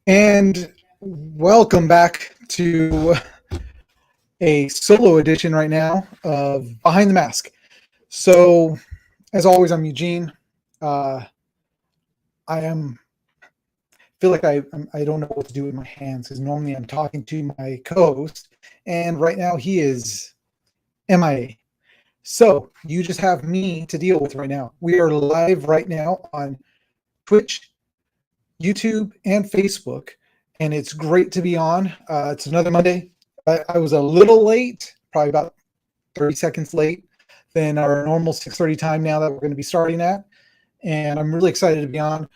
And welcome back to a solo edition right now of Behind the Mask. So, as always, I'm Eugene. I feel like I don't know what to do with my hands because normally I'm talking to my co-host, and right now he is MIA. So you just have me to deal with right now. We are live right now on Twitch, YouTube, and Facebook, and it's great to be on. It's another Monday. I was a little late, probably about 30 seconds late than our normal 6:30 time now that we're going to be starting at, and I'm really excited to be on.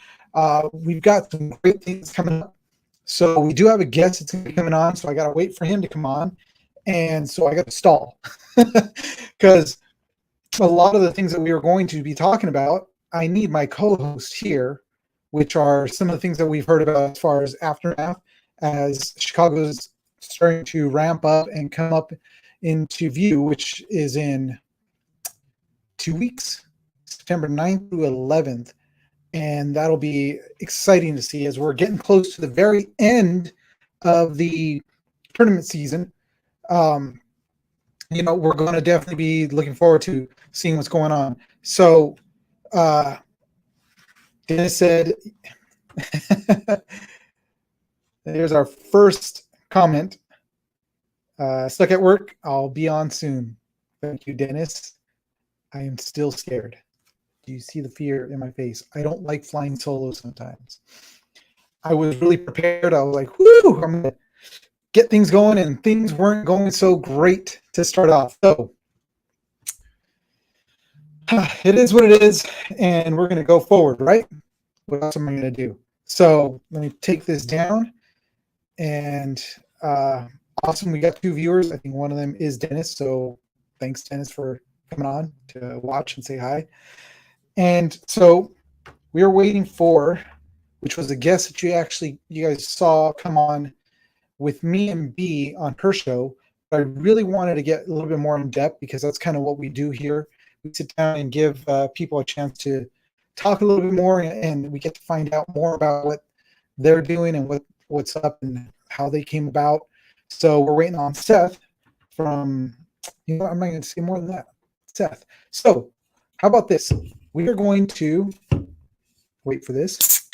We've got some great things coming up. So we do have a guest that's going to be coming on, so I got to wait for him to come on, and so I got to stall because a lot of the things that we are going to be talking about, I need my co-host here, which are some of the things that we've heard about as far as aftermath, as Chicago's starting to ramp up and come up into view, which is in 2 weeks, September 9th through 11th. And that'll be exciting to see as we're getting close to the very end of the tournament season. We're going to definitely be looking forward to seeing what's going on. So, Dennis said, there's our first comment. Stuck at work. I'll be on soon. Thank you, Dennis. I am still scared. Do you see the fear in my face? I don't like flying solo sometimes. I was really prepared. I was like, whoo, I'm going to get things going, and things weren't going so great to start off. So it is what it is, and we're going to go forward, right? What else am I going to do? So let me take this down. And awesome. We got 2 viewers. I think one of them is Dennis. So thanks, Dennis, for coming on to watch and say hi. And so we are waiting for, which was a guest that you guys saw come on with me and B on her show. But I really wanted to get a little bit more in depth because that's kind of what we do here. We sit down and give people a chance to talk a little bit more, and we get to find out more about what they're doing and what's up and how they came about. So we're waiting on Seth from, I'm not going to say more than that. Seth. So how about this? We are going to wait for this.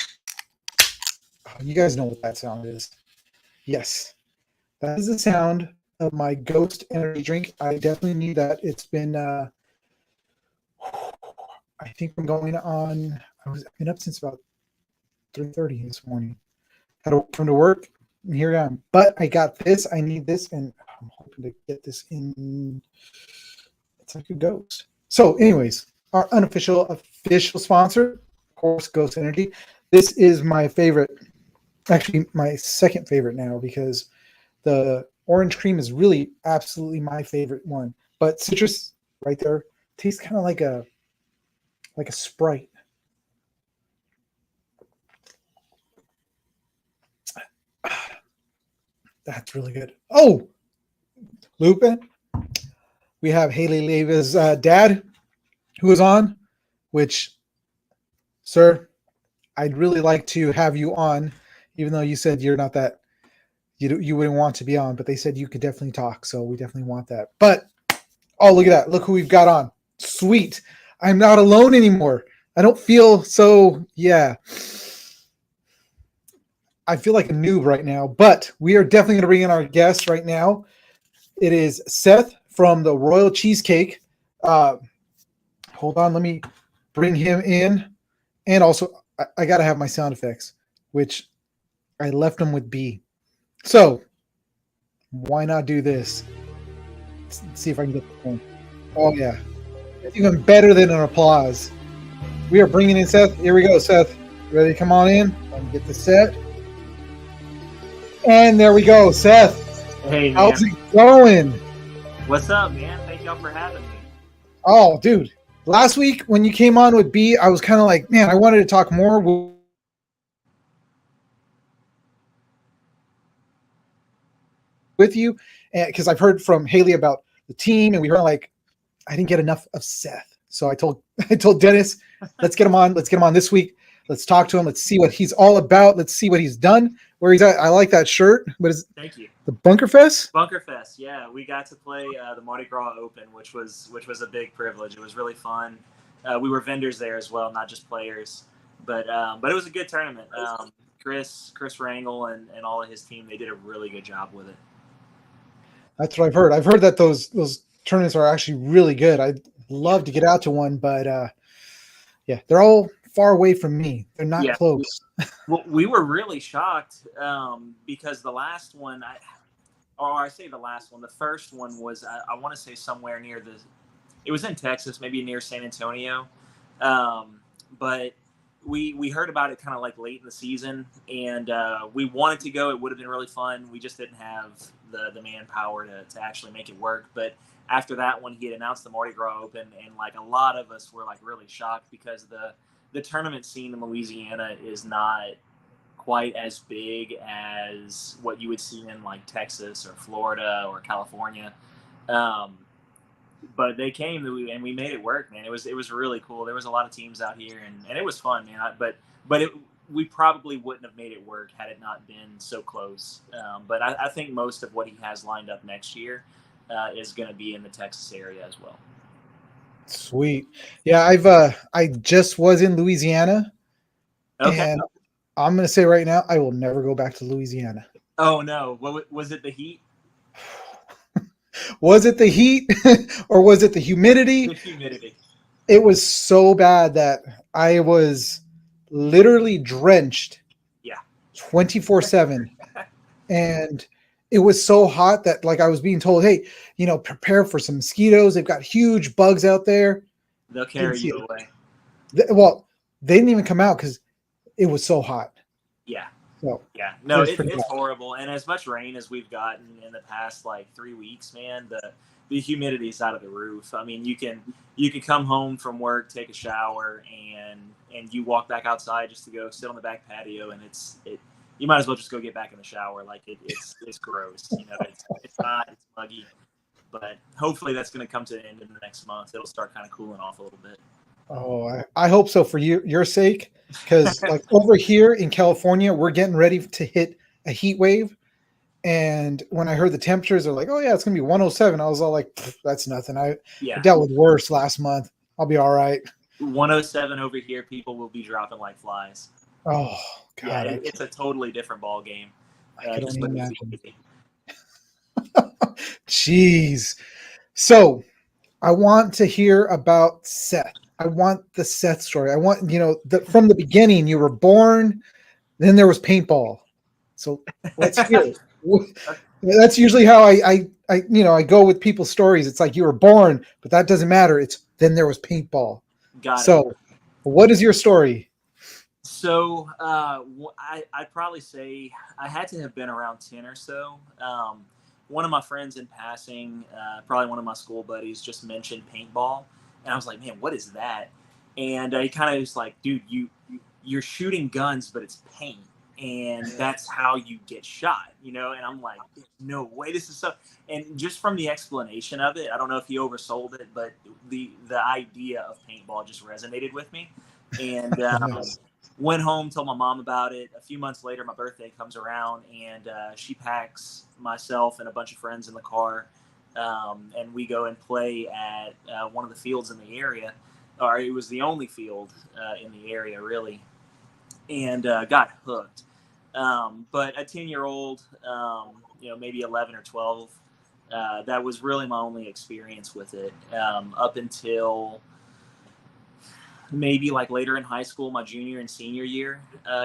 Oh, you guys know what that sound is. Yes. That is the sound of my Ghost energy drink. I definitely need that. It's been, I think I'm going on, I've been up since about 3:30 this morning. Had to come to work, and here I am. But I got this. I need this, and I'm hoping to get this in. It's like a ghost. So, anyways, our official sponsor, of course, Ghost Energy. This is my favorite, actually my second favorite now, because the orange cream is really absolutely my favorite one. But citrus right there tastes kind of like a Sprite. That's really good. Oh, Lupin. We have Haley Leva's dad who is on, which, sir, I'd really like to have you on, even though you said you're not that, you wouldn't want to be on, but they said you could definitely talk, so we definitely want that. But, oh, look at that. Look who we've got on. Sweet. I'm not alone anymore. I don't feel so, yeah. I feel like a noob right now, but we are definitely going to bring in our guest right now. It is Seth from the Royal Cheesecake. Hold on, let me bring him in. And also, I got to have my sound effects, which I left them with B. So, why not do this? Let's see if I can get the phone. Oh, yeah. It's even better than an applause. We are bringing in Seth. Here we go, Seth. Ready to come on in? Let me get the set. And there we go, Seth. Hey, man. How's it going? What's up, man? Thank y'all for having me. Oh, dude. Last week when you came on with B, I was kind of like, man, I wanted to talk more with you because I've heard from Haley about the team, and we heard like I didn't get enough of Seth. So I told Dennis, let's get him on. Let's get him on this week. Let's talk to him. Let's see what he's all about. Let's see what he's done, where he's at. I like that shirt. What is it? Thank you. The Bunker Fest? Bunker Fest, yeah, we got to play the Mardi Gras Open, which was a big privilege. It was really fun. We were vendors there as well, not just players, but it was a good tournament. Chris Rangel and all of his team, they did a really good job with it. That's what I've heard. I've heard that those tournaments are actually really good. I'd love to get out to one, but yeah, they're all far away from me. They're not close. Well, we were really shocked because the last one, the first one was, I want to say somewhere near it was in Texas, maybe near San Antonio. But we heard about it kind of like late in the season, and we wanted to go. It would have been really fun. We just didn't have the manpower to actually make it work. But after that one, he had announced the Mardi Gras Open, and like a lot of us were like really shocked because the tournament scene in Louisiana is not quite as big as what you would see in like Texas or Florida or California. But they came and we made it work, man. It was really cool. There was a lot of teams out here, and it was fun, man. We probably wouldn't have made it work had it not been so close. But I think most of what he has lined up next year is going to be in the Texas area as well. Sweet. Yeah, I just was in Louisiana. Okay. And I'm going to say right now, I will never go back to Louisiana. Oh, no. What was it, the heat? Was it the heat or was it the humidity? The humidity. It was so bad that I was literally drenched 24/7. And it was so hot that like I was being told, hey, prepare for some mosquitoes. They've got huge bugs out there. They'll carry you away. Well, they didn't even come out because it was so hot. Yeah. So, yeah. No, it's horrible. And as much rain as we've gotten in the past like 3 weeks, man, the humidity is out of the roof. I mean, you can come home from work, take a shower, and you walk back outside just to go sit on the back patio, and you might as well just go get back in the shower. Like it's gross. It's hot, it's muggy. But hopefully that's going to come to an end in the next month. It'll start kind of cooling off a little bit. Oh, I hope so for your sake, because like over here in California, we're getting ready to hit a heat wave. And when I heard the temperatures, they're like, "Oh yeah, it's gonna be 107." I was all like, "That's nothing." I dealt with worse last month. I'll be all right. 107 over here, people will be dropping like flies. Oh God, yeah, it's a totally different ball game. I can only imagine. Jeez. So I want to hear about Seth. I want the Seth story. I want, from the beginning, you were born, then there was paintball. So let's hear it. That's usually how I go with people's stories. It's like you were born, but that doesn't matter. It's then there was paintball. Got it. So what is your story? So I'd probably say I had to have been around 10 or so. One of my friends in passing, probably one of my school buddies, just mentioned paintball. And I was like, man, what is that? And he kind of was like, dude, you're shooting guns, but it's paint. And that's how you get shot, And I'm like, no way, this is so. And just from the explanation of it, I don't know if he oversold it, but the idea of paintball just resonated with me. And went home, told my mom about it. A few months later, my birthday comes around, and she packs myself and a bunch of friends in the car. And we go and play at one of the fields in the area, or it was the only field in the area, really, and got hooked. But a 10-year-old, maybe 11 or 12, that was really my only experience with it up until maybe like later in high school, my junior and senior year,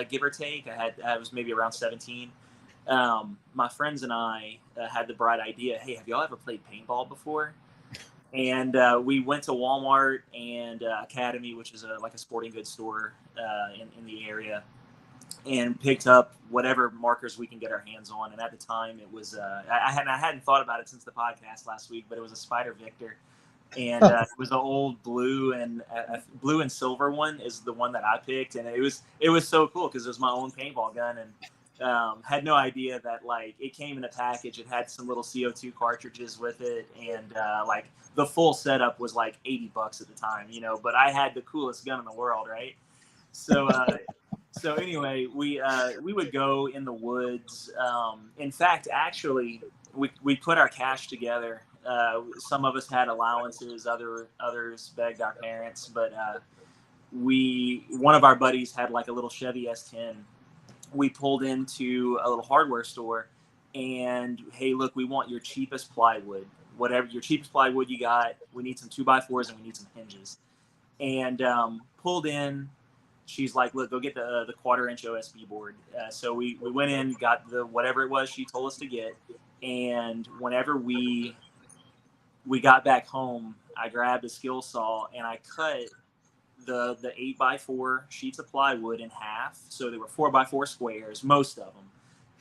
give or take. I was maybe around 17. My friends and I had the bright idea, hey, have y'all ever played paintball before? And we went to Walmart and Academy, which is like a sporting goods store in the area, and picked up whatever markers we can get our hands on. And at the time, it was I hadn't thought about it since the podcast last week, but it was a Spider Victor, and it was an old blue and silver one is the one that I picked, and it was so cool because it was my own paintball gun, and had no idea that like it came in a package. It had some little CO2 cartridges with it, and like the full setup was like $80 at the time, but I had the coolest gun in the world, right? So So anyway, we would go in the woods. In fact, actually, we put our cash together. Some of us had allowances, others begged our parents, but one of our buddies had like a little Chevy S10. We pulled into a little hardware store, and hey, look, we want your cheapest plywood, whatever your cheapest plywood you got. We need some 2x4s and we need some hinges. And pulled in. She's like, look, go get the quarter-inch OSB board. So we went in, got the whatever it was she told us to get, and whenever we got back home, I grabbed a skill saw and I cut the 8x4 sheets of plywood in half. So they were 4x4 squares, most of them,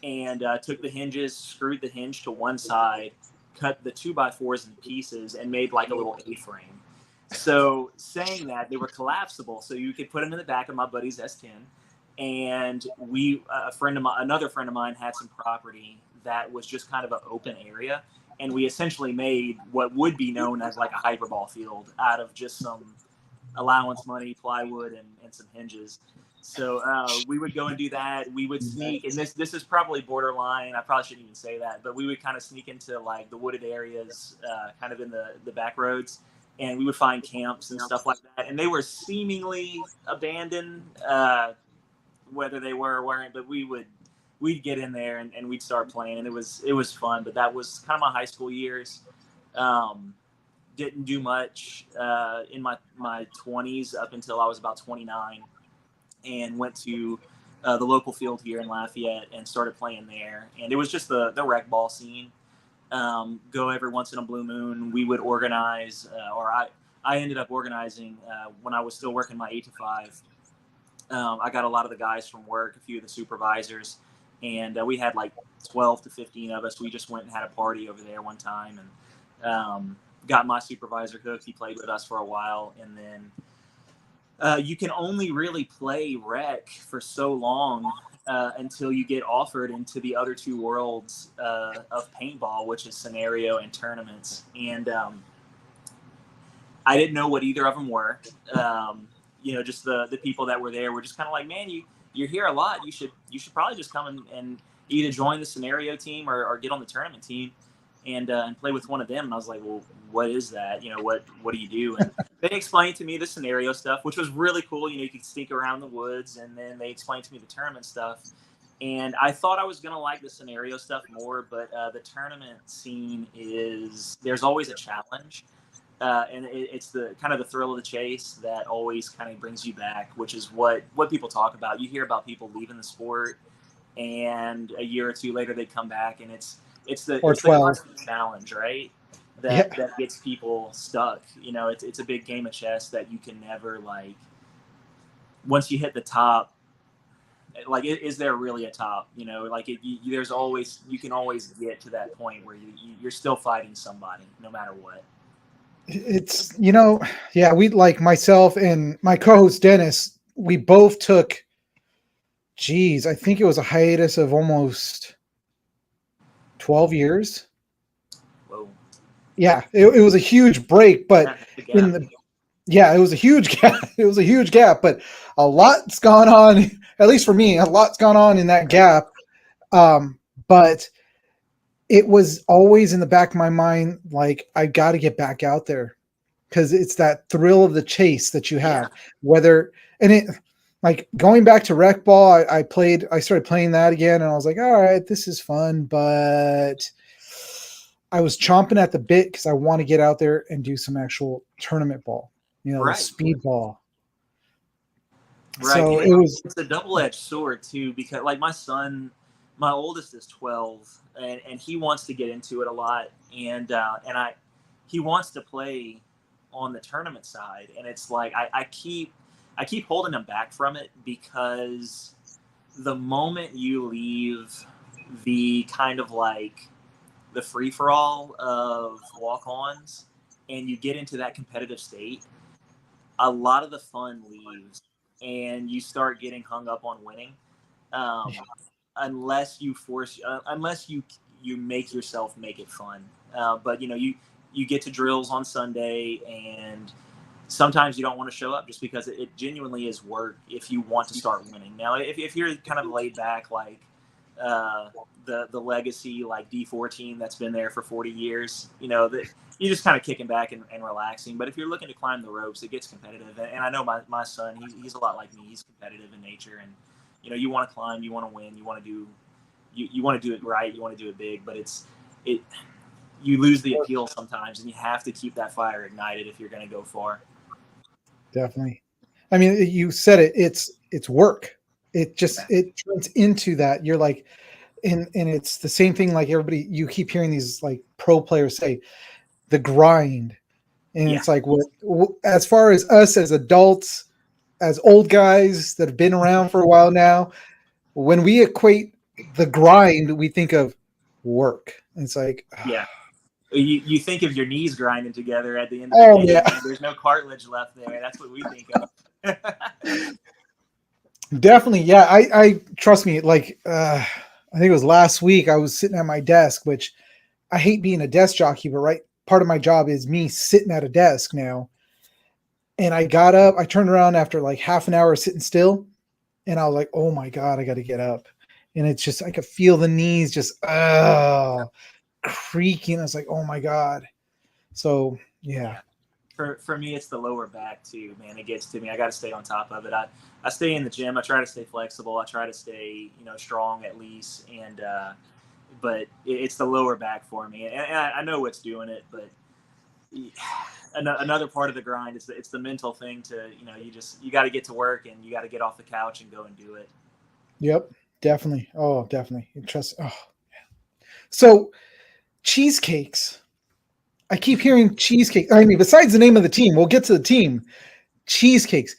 and took the hinges, screwed the hinge to one side, cut the 2x4s in pieces, and made like a little A-frame. So saying that, they were collapsible, so you could put them in the back of my buddy's S10. And another friend of mine had some property that was just kind of an open area, and we essentially made what would be known as like a hyperball field out of just some allowance money, plywood, and some hinges. So we would go and do that. We would sneak, and this is probably borderline. I probably shouldn't even say that, but we would kind of sneak into like the wooded areas, kind of in the back roads, and we would find camps and stuff like that. And they were seemingly abandoned, whether they were or weren't. But we'd get in there and we'd start playing, and it was fun. But that was kind of my high school years. Didn't do much in my 20s up until I was about 29, and went to the local field here in Lafayette and started playing there. And it was just the rec ball scene. Go every once in a blue moon. We would organize, or I ended up organizing when I was still working my 8 to 5. I got a lot of the guys from work, a few of the supervisors, and we had like 12 to 15 of us. We just went and had a party over there one time, and got my supervisor hooked. He played with us for a while, and then you can only really play rec for so long until you get offered into the other two worlds of paintball, which is scenario and tournaments. And I didn't know what either of them were. Just the people that were there were just kind of like, man, you're here a lot. You should probably just come and either join the scenario team or get on the tournament team and play with one of them. And I was like, well, what is that? What do you do? And they explained to me the scenario stuff, which was really cool. You could sneak around the woods, and then they explained to me the tournament stuff. And I thought I was going to like the scenario stuff more, but the tournament scene there's always a challenge. And it's the kind of the thrill of the chase that always kind of brings you back, which is what people talk about. You hear about people leaving the sport, and a year or two later they come back, and it's the constant challenge, right? That gets people stuck. It's a big game of chess that you can never, like, once you hit the top, like, is there really a top? There's always, you can always get to that point where you're still fighting somebody no matter what. It's, we, like, myself and my co-host Dennis, we both took, I think it was a hiatus of almost 12 years. Whoa. Yeah, it was a huge break, but it was a huge gap. It was a huge gap, but a lot's gone on, at least for me, a lot's gone on in that gap. But it was always in the back of my mind, like, I got to get back out there, because it's that thrill of the chase that you have. Like, going back to rec ball, I started playing that again, and I was like, all right, this is fun, but I was chomping at the bit because I want to get out there and do some actual tournament ball, right. Speed ball. Right. So it's a double-edged sword too, because, like, my oldest is 12, and he wants to get into it a lot, and he wants to play on the tournament side, and it's like I keep holding him back from it, because the moment you leave the kind of like the free-for-all of walk-ons and you get into that competitive state, a lot of the fun leaves, and you start getting hung up on winning. Unless you make yourself make it fun. But you get to drills on Sunday, and sometimes you don't want to show up just because it genuinely is work if you want to start winning. Now, if you're kind of laid back, like the legacy like D4 team that's been there for 40 years, you know, that you're just kind of kicking back and relaxing. But if you're looking to climb the ropes, it gets competitive. And I know my son, he's a lot like me. He's competitive in nature, and you know, you want to climb, you want to win, you want to do you want to do it right, you want to do it big, but you lose the appeal sometimes, and you have to keep that fire ignited if you're going to go far. Definitely. I mean, you said it. It's work. It turns into that. You're like, and it's the same thing. Like everybody, you keep hearing these like pro players say, the grind, and it's like what as far as us as adults, as old guys that have been around for a while now, when we equate the grind, we think of work. And it's like, yeah. You think of your knees grinding together at the end of the day. Yeah. There's no cartilage left there. That's what we think of. Definitely. Yeah. I trust me. Like, I think it was last week I was sitting at my desk, which I hate being a desk jockey, but right. Part of my job is me sitting at a desk now. And I got up, I turned around after like half an hour sitting still. And I was like, oh my God, I got to get up. And it's just, I could feel the knees just, creaking. I was like, oh my God. So yeah. For me, it's the lower back too, man. It gets to me. I got to stay on top of it. I stay in the gym. I try to stay flexible. I try to stay, you know, strong at least. And, but it's the lower back for me. And I know what's doing it, but another part of the grind is it's the mental thing to, you know, you got to get to work and you got to get off the couch and go and do it. Yep. Definitely. Oh, definitely. Trust. Oh, so cheesecakes. I keep hearing cheesecake. I mean, besides the name of the team, we'll get to the team. Cheesecakes.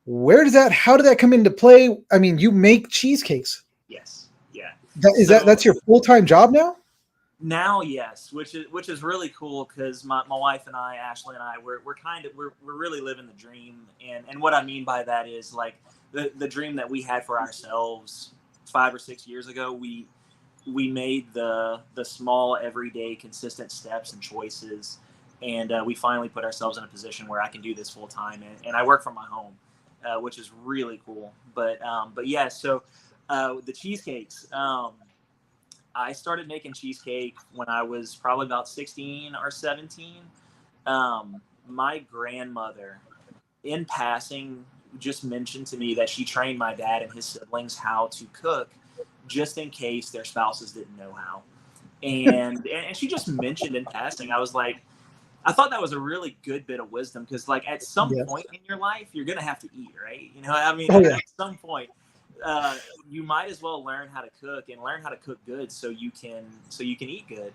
How did that come into play? I mean, you make cheesecakes. Yes. Yeah. That's your full-time job now? Now, yes, which is really cool because my wife and I, Ashley and I, we're really living the dream. And what I mean by that is like the dream that we had for ourselves 5 or 6 years ago. We made the small, everyday, consistent steps and choices, and we finally put ourselves in a position where I can do this full time, and I work from my home, which is really cool. But yeah, so the cheesecakes. I started making cheesecake when I was probably about 16 or 17. My grandmother, in passing, just mentioned to me that she trained my dad and his siblings how to cook, just in case their spouses didn't know how. And she just mentioned in passing. I was like, I thought that was a really good bit of wisdom because, like, at some point in your life, you're gonna have to eat, right? You know, I mean, at some point, you might as well learn how to cook and learn how to cook good so you can eat good.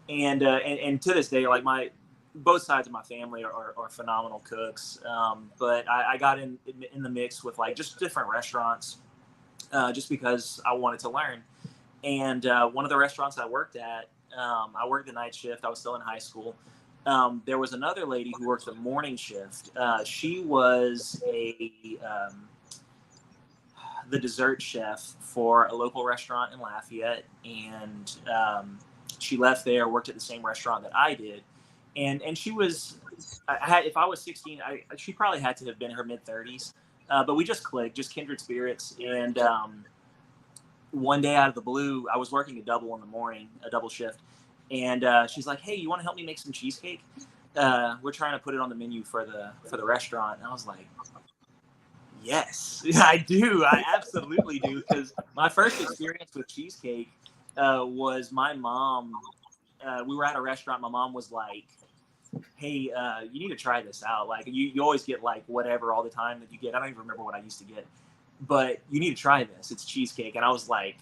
And to this day, like both sides of my family are phenomenal cooks. But I got in the mix with like just different restaurants, just because I wanted to learn. And one of the restaurants I worked at, I worked the night shift. I was still in high school. There was another lady who worked the morning shift. She was the dessert chef for a local restaurant in Lafayette, and she left there, worked at the same restaurant that I did, and she was, if I was 16, she probably had to have been in her mid-30s, but we just clicked, just kindred spirits. And one day out of the blue, I was working a double shift, and she's like, "Hey, you want to help me make some cheesecake? We're trying to put it on the menu for the restaurant." And I was like, yes, I do. I absolutely do. Because my first experience with cheesecake was my mom. We were at a restaurant. My mom was like, "Hey, you need to try this out. Like, you always get like whatever all the time that you get. I don't even remember what I used to get, but you need to try this. It's cheesecake." And I was like,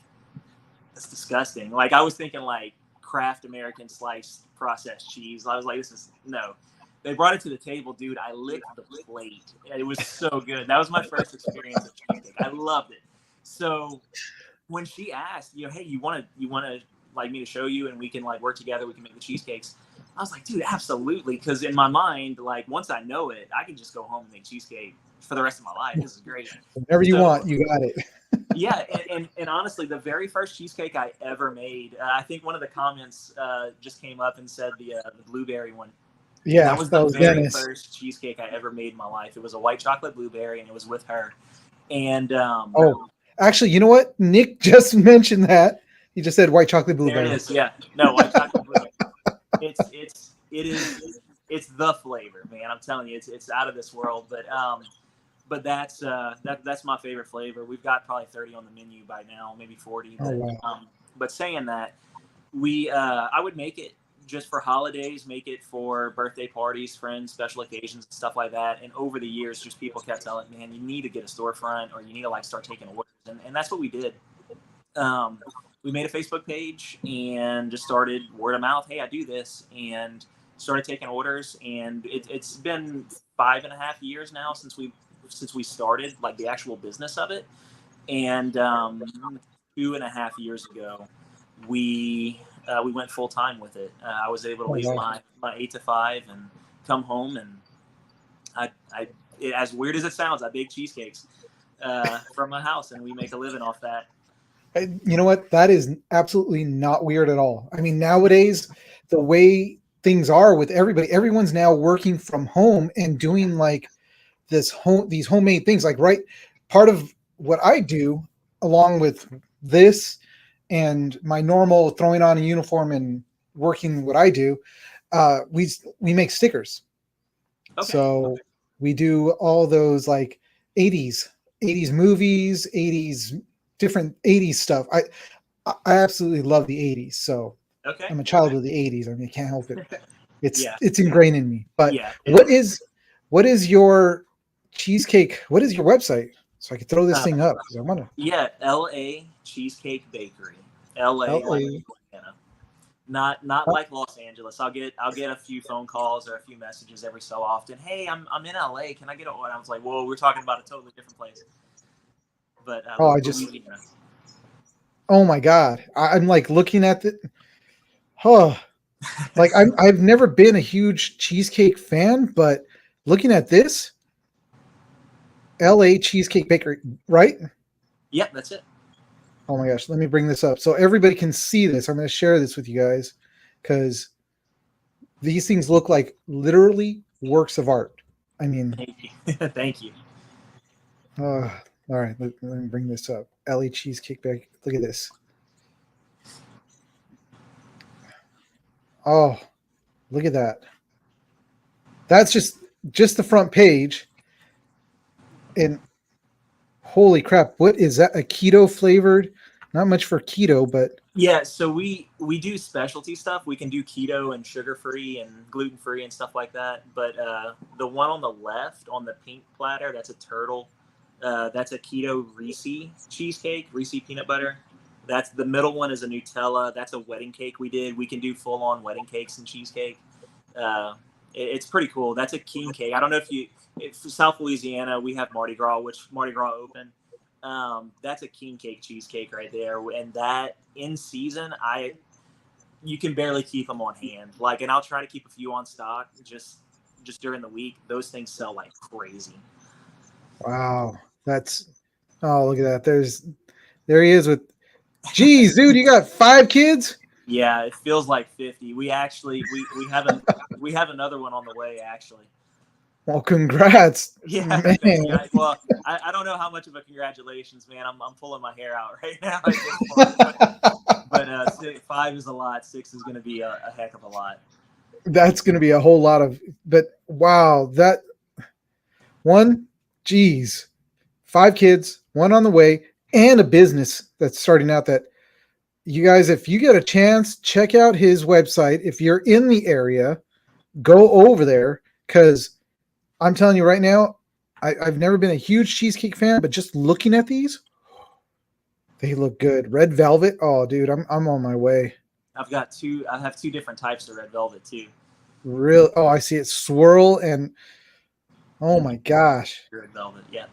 "That's disgusting." Like, I was thinking like Kraft American sliced processed cheese. I was like, no. They brought it to the table, dude. I licked the plate. It was so good. That was my first experience of cheesecake. I loved it. So when she asked, "Hey, you want to like me to show you, and we can like work together. We can make the cheesecakes." I was like, "Dude, absolutely." Because in my mind, like once I know it, I can just go home and make cheesecake for the rest of my life. This is great. Whatever you want, you got it. Yeah, and honestly, the very first cheesecake I ever made, I think one of the comments just came up and said the blueberry one. And Yeah, that was that the was very Dennis. first cheesecake I ever made in my life. It was a white chocolate blueberry, and it was with her. And Oh, actually, you know what? Nick just mentioned that. He just said white chocolate there it blueberry. is. Yeah, no, white chocolate blueberry. It's the flavor, man. I'm telling you, it's out of this world. But that's my favorite flavor. We've got probably 30 on the menu by now, maybe 40. Oh wow. But saying that, I would make it just for holidays, make it for birthday parties, friends, special occasions, stuff like that. And over the years, just people kept telling, man, you need to get a storefront, or you need to like start taking orders, and that's what we did. Um, we made a Facebook page and just started word of mouth. Hey, I do this, and started taking orders. And it's been 5.5 years now since we started like the actual business of it. And 2.5 years ago, we went full time with it. I was able to Oh leave wow. my 8 to 5 and come home, and as weird as it sounds, I bake cheesecakes from my house, and we make a living off that. You know what? That is absolutely not weird at all. I mean, nowadays, the way things are with everybody, everyone's now working from home and doing like these homemade things. Like, right, part of what I do, along with this and my normal throwing on a uniform and working what I do, we make stickers. Okay. So we do all those like 80s movies, 80s different 80s stuff. I absolutely love the 80s. So Okay. I'm a child of the 80s. I mean, I can't help it. It's Yeah. it's ingrained in me. But Yeah. what is your cheesecake? What is your website? So I can throw this Uh, thing up because I want to. yeah. L.A. Cheesecake Bakery. L.A. like LA. Louisiana. Not like Los Angeles. I'll get a few phone calls or a few messages every so often. Hey, I'm in LA. Can I get a? And I was like, whoa, we're talking about a totally different place. But Oh, Louisiana. oh my God. I'm like looking at the, oh, like I've never been a huge cheesecake fan, but looking at this, LA Cheesecake Bakery, right? Yeah, that's it. Oh my gosh, let me bring this up so everybody can see this. I'm going to share this with you guys because these things look like literally works of art. I mean, Thank you. Thank you. all right, let me bring this up. LA Cheesecake Bakery. Look at this. Oh, look at that. That's just the front page. And holy crap, what is that? A keto flavored? Not much for keto, but Yeah, so we do specialty stuff. We can do keto and sugar free and gluten free and stuff like that. But the one on the left on the pink platter, that's a turtle. That's a keto Reese cheesecake, Reese peanut butter. That's the middle one is a Nutella. That's a wedding cake we did. We can do full on wedding cakes and cheesecake. Uh, it's pretty cool. That's a king cake. I don't know if South Louisiana, we have Mardi Gras, which Mardi Gras open. That's a king cake cheesecake right there, and that in season, you can barely keep them on hand. Like, and I'll try to keep a few on stock just during the week. Those things sell like crazy. wow, that's oh look at that. There he is with geez, dude, you got 5 kids? Yeah, it feels like 50. We actually we have another one on the way actually. Well, congrats, Yeah, man. thank you. I don't know how much of a congratulations, man. I'm pulling my hair out right now at this point. But 5 is a lot. 6 is going to be a heck of a lot. That's going to be a whole lot of, but wow, that one, geez, 5 kids, one on the way, and a business that's starting out. That you guys, if you get a chance, check out his website. If you're in the area, go over there because I'm telling you right now, I've never been a huge cheesecake fan, but just looking at these, they look good. Red velvet. Oh, dude, I'm on my way. I have 2 different types of red velvet too. Real. Oh, I see it swirl and oh my gosh. Red velvet, yeah.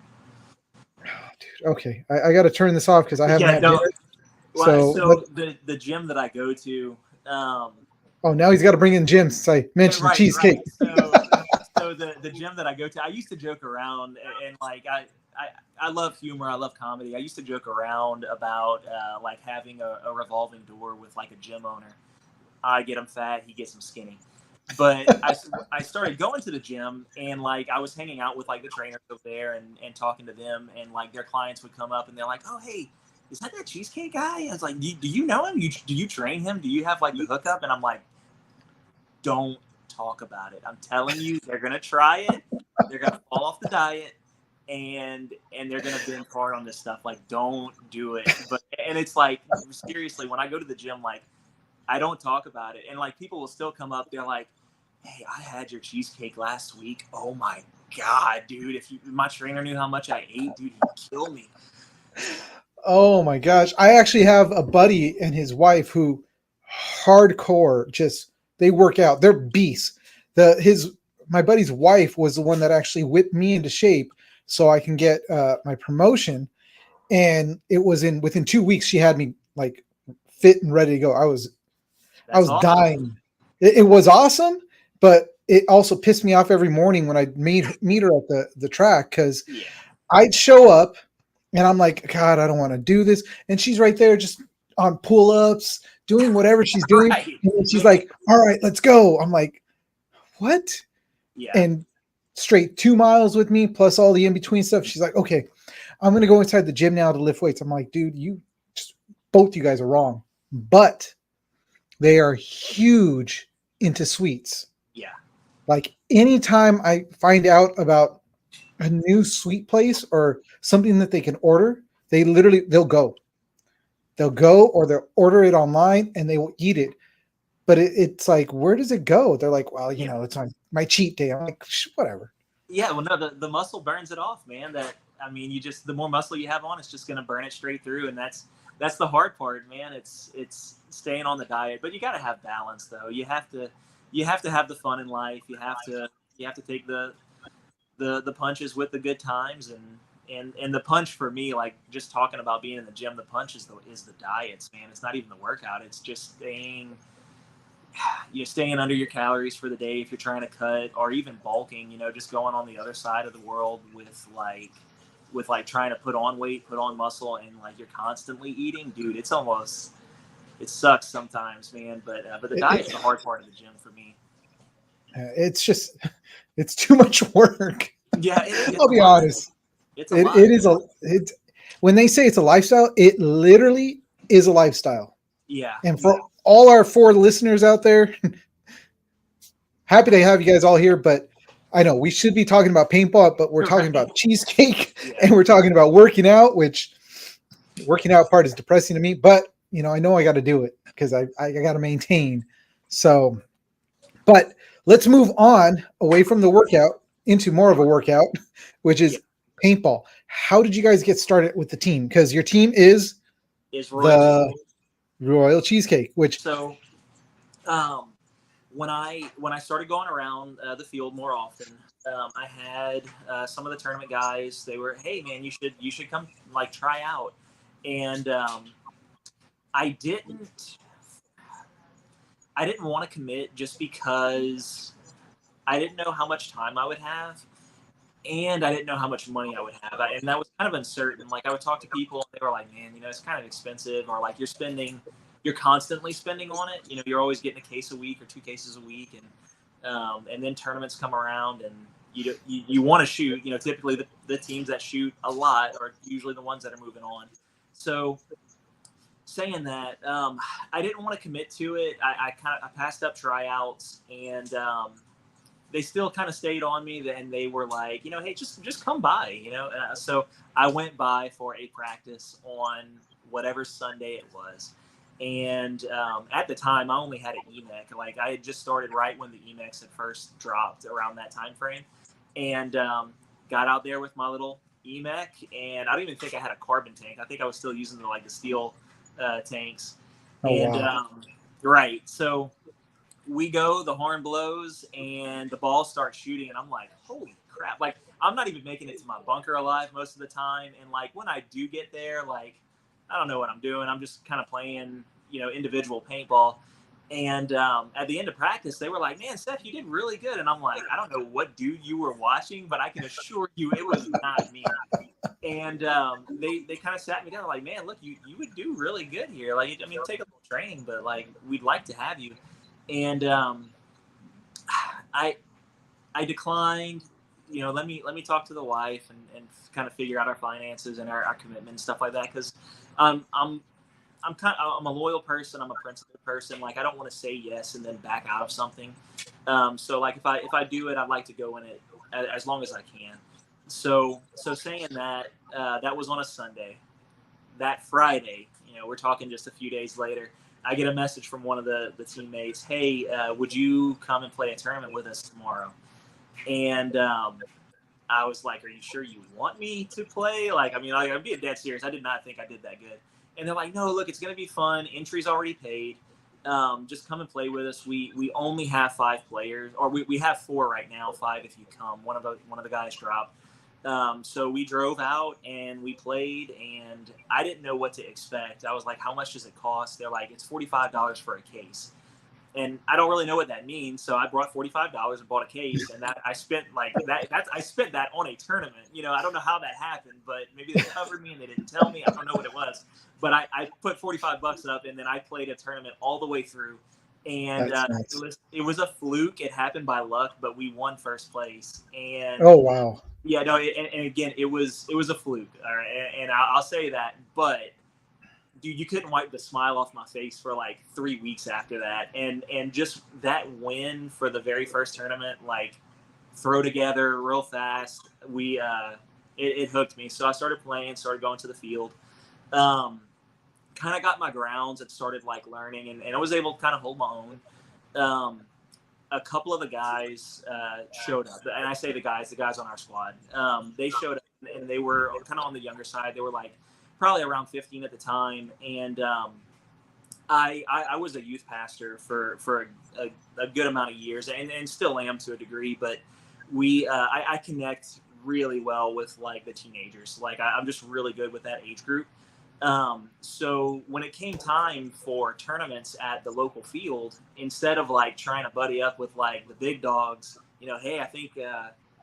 Oh, dude. Okay, I got to turn this off because I haven't Yeah, had dinner. no. Well, So, so the gym that I go to, oh, now he's got to bring in Jim since I mentioned right, cheesecake. So the gym that I go to, I used to joke around and like I love humor, I love comedy. I used to joke around about like having a revolving door with like a gym owner. I get him fat, he gets him skinny. But I started going to the gym, and like I was hanging out with like the trainers over there and talking to them, and like their clients would come up and they're like, oh hey, is that cheesecake guy? I was like, do you know him? Do you train him? Do you have like the hookup? And I'm like, don't talk about it. I'm telling you, they're gonna try it. They're gonna fall off the diet, and they're gonna binge hard on this stuff. Like, don't do it. But and it's like seriously, when I go to the gym, like I don't talk about it, and like people will still come up. They're like, "Hey, I had your cheesecake last week. Oh my god, dude! If my trainer knew how much I ate, dude, he'd kill me." Oh my gosh. I actually have a buddy and his wife who hardcore just they work out. They're beasts. My buddy's wife was the one that actually whipped me into shape so I can get my promotion. And it was within 2 weeks she had me like fit and ready to go. I was Awesome. dying. It was awesome, but it also pissed me off every morning when I meet her at the track because I'd show up and I'm like, God, I don't want to do this. And she's right there just on pull-ups, doing whatever she's doing. Right. And she's like, all right, let's go. I'm like, what? Yeah. And straight 2 miles with me, plus all the in-between stuff. She's like, okay, I'm going to go inside the gym now to lift weights. I'm like, dude, both you guys are wrong. But they are huge into sweets. Yeah. Like anytime I find out about a new sweet place or something that they can order, they'll go or they'll order it online and they will eat it. But it's like, where does it go? They're like, well, you know, it's on my cheat day. I'm like, whatever. Yeah. Well, no, the muscle burns it off, man. The more muscle you have on, it's just going to burn it straight through. And that's the hard part, man. It's staying on the diet, but you got to have balance though. You have to have the fun in life. You have to take the punches with the good times, and the punch for me, like just talking about being in the gym, the punch is the diets, man. It's not even the workout. It's just staying under your calories for the day if you're trying to cut, or even bulking, just going on the other side of the world with trying to put on weight, put on muscle, and like you're constantly eating, dude. It sucks sometimes, man. But the diet's the hard part of the gym for me. It's too much work. Yeah, I'll be honest. When they say it's a lifestyle, it literally is a lifestyle. Yeah. And for all our 4 listeners out there, happy to have you guys all here, but I know we should be talking about paintball, but we're talking about cheesecake and we're talking about working out, which working out part is depressing to me, but I know I got to do it because I got to maintain. So, but let's move on away from the workout into more of a workout, which is paintball. How did you guys get started with the team? Because your team is Royal Cheesecake, which when I started going around the field more often, I had some of the tournament guys. They were, hey man, you should come like try out, and I didn't want to commit just because I didn't know how much time I would have, and I didn't know how much money I would have, and that was kind of uncertain. Like I would talk to people, and they were like, "Man, it's kind of expensive," or like you're constantly spending on it. You're always getting a case a week or 2 cases a week, and then tournaments come around, and you want to shoot. Typically the teams that shoot a lot are usually the ones that are moving on. So saying that, I didn't want to commit to it. I passed up tryouts, and they still kind of stayed on me. And they were like, hey, just come by, So I went by for a practice on whatever Sunday it was. And at the time, I only had an EMEC. Like I had just started right when the EMECs had first dropped around that time frame, and got out there with my little EMEC. And I don't even think I had a carbon tank. I think I was still using the steel tanks. Wow. Right. So we go, the horn blows, and the ball starts shooting, and I'm like, holy crap! Like I'm not even making it to my bunker alive most of the time, and like when I do get there, like I don't know what I'm doing. I'm just kind of playing, individual paintball. And at the end of practice, they were like, man, Seth, you did really good. And I'm like, I don't know what dude you were watching, but I can assure you it was not me. And they kind of sat me down like, man, look, you would do really good here. Like, I mean, take a little training, but like, we'd like to have you. And I declined. Let me talk to the wife and kind of figure out our finances and our commitment and stuff like that, because I'm I'm a loyal person. I'm a principled person. Like, I don't want to say yes and then back out of something. So like if I do it, I'd like to go in it as long as I can. So saying that, that was on a Sunday. That Friday, we're talking just a few days later, I get a message from one of the teammates. Hey, would you come and play a tournament with us tomorrow? And I was like, are you sure you want me to play? Like, I mean, I'm being dead serious. I did not think I did that good. And they're like, no, look, it's going to be fun. Entry's already paid. Just come and play with us. We only have 5 players, or we have 4 right now, 5 if you come. One of the guys dropped. So we drove out and we played, and I didn't know what to expect. I was like, how much does it cost? They're like, it's $45 for a case. And I don't really know what that means. So I brought $45 and bought a case, and that I spent like that. I spent that on a tournament. I don't know how that happened, but maybe they covered me and they didn't tell me. I don't know what it was, but I put $45 up, and then I played a tournament all the way through. And Nice. it was a fluke. It happened by luck, but we won first place. And Oh, wow. yeah, no, and again, it was a fluke. All right, and I'll say that, but dude, you couldn't wipe the smile off my face for like 3 weeks after that. And just that win for the very first tournament, like, throw together real fast. It hooked me. So I started playing, started going to the field, kind of got my grounds and started like learning, and I was able to kind of hold my own. A couple of the guys showed up, and I say the guys on our squad, they showed up, and they were kind of on the younger side. They were like probably around 15 at the time, and I was a youth pastor for a good amount of years, and still am to a degree. But I connect really well with like the teenagers. Like, I'm just really good with that age group. So when it came time for tournaments at the local field, instead of like trying to buddy up with like the big dogs, hey, I think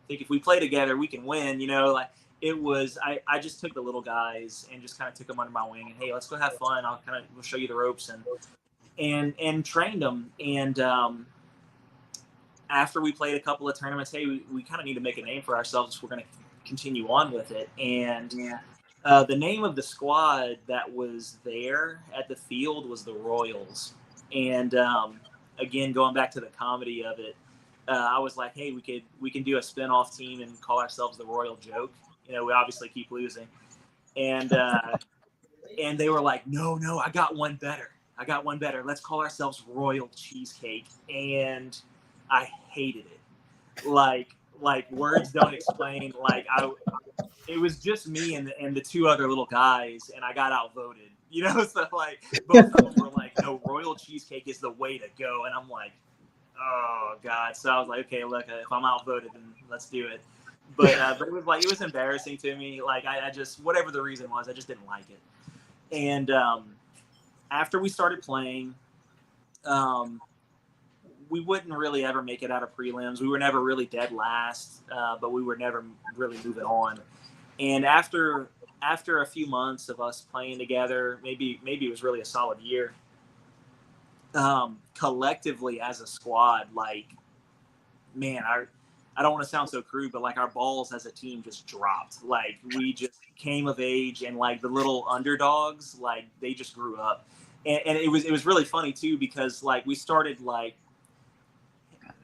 if we play together, we can win. Like, it was, I just took the little guys and just kind of took them under my wing, and hey, let's go have fun. We'll show you the ropes, and trained them. And after we played a couple of tournaments, hey, we kind of need to make a name for ourselves if we're going to continue on with it. And the name of the squad that was there at the field was the Royals. And again, going back to the comedy of it, I was like, hey, we can do a spinoff team and call ourselves the Royal Joke. We obviously keep losing. And they were like, no, I got one better. Let's call ourselves Royal Cheesecake. And I hated it. Like words don't explain. Like, it was just me and the 2 other little guys, and I got outvoted. So like both of them were like, no, Royal Cheesecake is the way to go. And I'm like, oh God. So I was like, okay, look, if I'm outvoted, then let's do it. But it was embarrassing to me. Like, I just, whatever the reason was, I just didn't like it. And after we started playing, we wouldn't really ever make it out of prelims. We were never really dead last, but we were never really moving on. And after a few months of us playing together, maybe it was really a solid year, collectively as a squad, like, man, I don't want to sound so crude, but like our balls as a team just dropped. Like, we just came of age, and like the little underdogs, like, they just grew up. And it was really funny too, because like we started like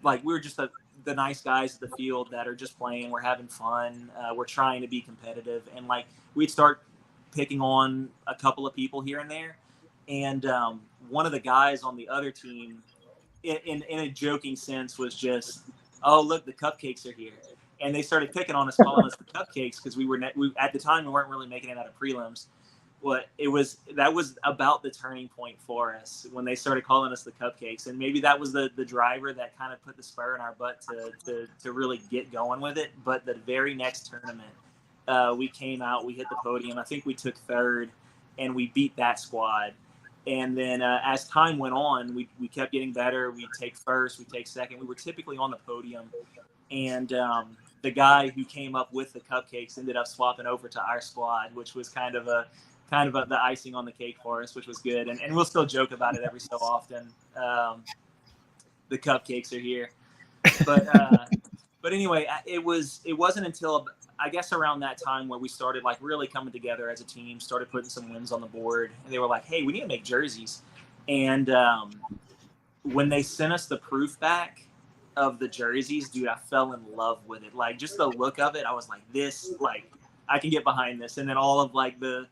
we were just the nice guys at the field that are just playing. We're having fun. We're trying to be competitive, and like we'd start picking on a couple of people here and there. And one of the guys on the other team, in a joking sense, was just, oh, look, the cupcakes are here. And they started picking on us, calling us the cupcakes, because we at the time we weren't really making it out of prelims. That was about the turning point for us, when they started calling us the cupcakes. And maybe that was the driver that kind of put the spur in our butt to really get going with it. But the very next tournament, we came out, we hit the podium. I think we took 3rd, and we beat that squad. And then as time went on, we kept getting better. We'd take 1st, we'd take 2nd. We were typically on the podium. And the guy who came up with the cupcakes ended up swapping over to our squad, which was kind of the icing on the cake for us, which was good. And we'll still joke about it every so often. The cupcakes are here. But anyway, it wasn't until I guess around that time where we started like really coming together as a team, started putting some wins on the board, and they were like, "Hey, we need to make jerseys." And when they sent us the proof back of the jerseys, dude, I fell in love with it. Like just the look of it, I was like, "This, like, I can get behind this." And then all of like the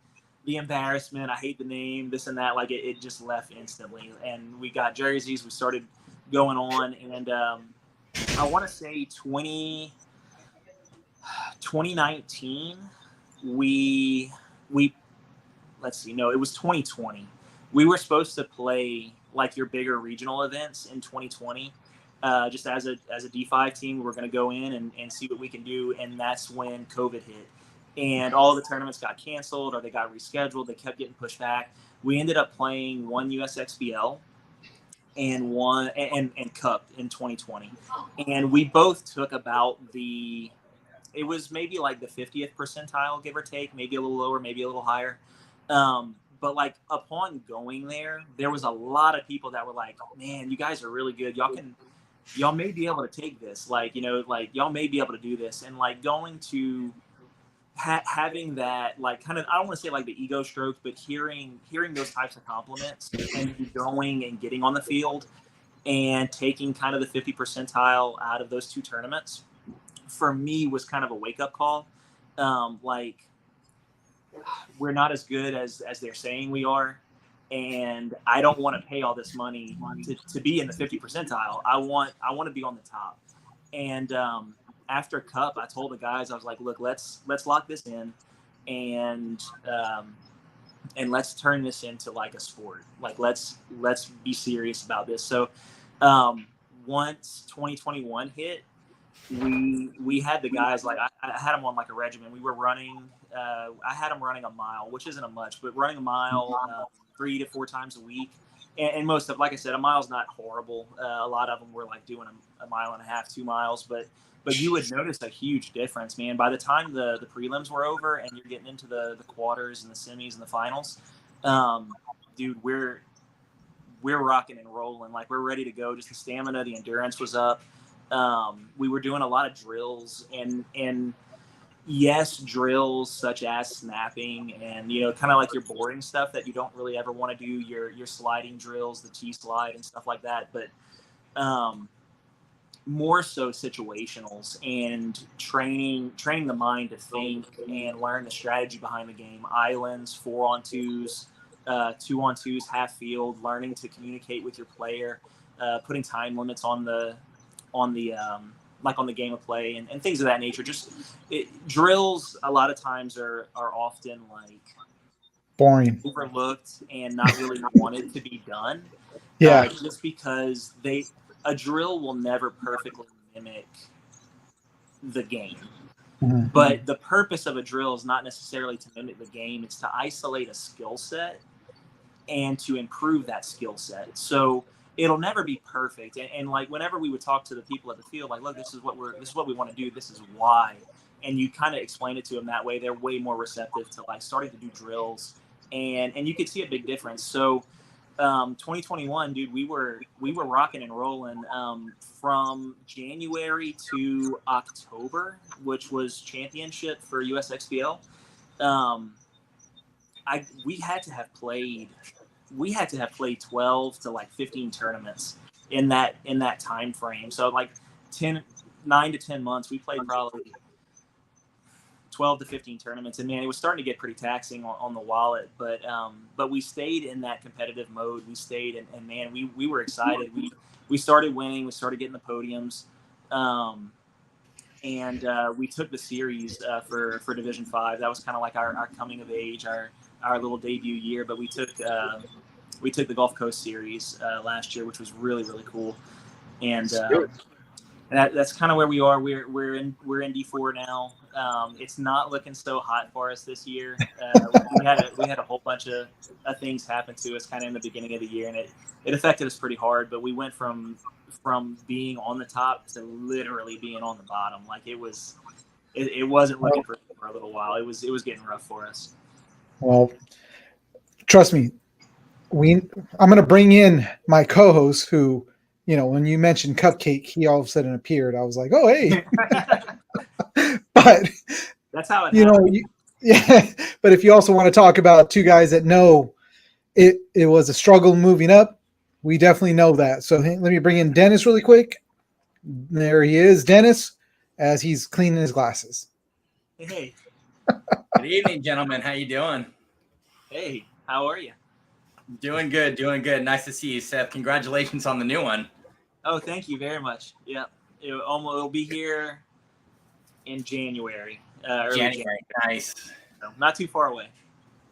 embarrassment, I hate the name, this and that, like it just left instantly. And we got jerseys. We started going on, and I want to say 2019, we let's see, no, it was 2020. We were supposed to play like your bigger regional events in 2020. Just as a D5 team, we're going to go in and see what we can do. And that's when COVID hit. And all the tournaments got canceled or they got rescheduled. They kept getting pushed back. We ended up playing one USXBL and one and Cup in 2020. And we both took about it was maybe like the 50th percentile, give or take, maybe a little lower, maybe a little higher. But like upon going there was a lot of people that were like, "Man, you guys are really good. Y'all may be able to take this. Like, like y'all may be able to do this." And like going to having that, like, kind of, I don't want to say like the ego stroke, but hearing those types of compliments and going and getting on the field and taking kind of the 50 percentile out of those two tournaments, for me was kind of a wake up call. Like, we're not as good as they're saying we are. And I don't want to pay all this money to be in the 50 percentile. I want to be on the top. And after Cup, I told the guys, I was like, "Look, let's lock this in, and let's turn this into like a sport. Like let's be serious about this." So once 2021 hit, we had the guys, like I had them on like a regimen. We were running. I had them running a mile, which isn't a much, but running a mile 3 to 4 times a week. And most of, like I said, a mile's not horrible. A lot of them were like doing a mile and a half, 2 miles, but you would notice a huge difference, man. By the time the prelims were over and you're getting into the quarters and the semis and the finals, dude, we're rocking and rolling. Like, we're ready to go. Just the stamina, the endurance was up. We were doing a lot of drills and yes, drills such as snapping and, kind of like your boring stuff that you don't really ever want to do, your sliding drills, the T-slide and stuff like that. But more so situationals and training the mind to think and learn the strategy behind the game. Islands, 4-on-2s, 2-on-2s, half field, learning to communicate with your player, putting time limits on the like on the game of play and things of that nature. Just drills a lot of times are often like boring, overlooked and not really wanted to be done. Yeah. Just because a drill will never perfectly mimic the game. Mhm. But the purpose of a drill is not necessarily to mimic the game. It's to isolate a skill set and to improve that skill set. So it'll never be perfect. And like, whenever we would talk to the people at the field, like, "Look, this is what we want to do. This is why." And you kind of explain it to them that way. They're way more receptive to like starting to do drills, and you could see a big difference. So 2021, dude, we were rocking and rolling from January to October, which was championship for USXBL. We had to have played 12 to like 15 tournaments in that time frame. So like 9 to 10 months, we played probably 12 to 15 tournaments, and man, it was starting to get pretty taxing on the wallet. But we stayed in that competitive mode. We stayed, and man, we were excited. We started winning. We started getting the podiums, and we took the series for Division 5. That was kind of like our coming of age, our little debut year. But we took the Gulf Coast Series last year, which was really, really cool. And that's kind of where we are. We're in D4 now. It's not looking so hot for us this year. We had a whole bunch of things happen to us kind of in the beginning of the year, and it affected us pretty hard. But we went from being on the top to literally being on the bottom. Like, it wasn't looking for a little while. It was getting rough for us. Well, trust me, I'm going to bring in my co-host who when you mentioned Cupcake, he all of a sudden appeared. I was like, oh, hey. But, That's how it you know, happened. yeah. But if you also want to talk about two guys that know it was a struggle moving up, we definitely know that. So let me bring in Dennis really quick. There he is, Dennis, as he's cleaning his glasses. Hey, Good evening, gentlemen. How you doing? hey, how are you? Doing good, doing good. Nice to see you, Seth. Congratulations on the new one. Oh, thank you very much. Yeah, it'll be here in January. Early January. Nice. so not too far away.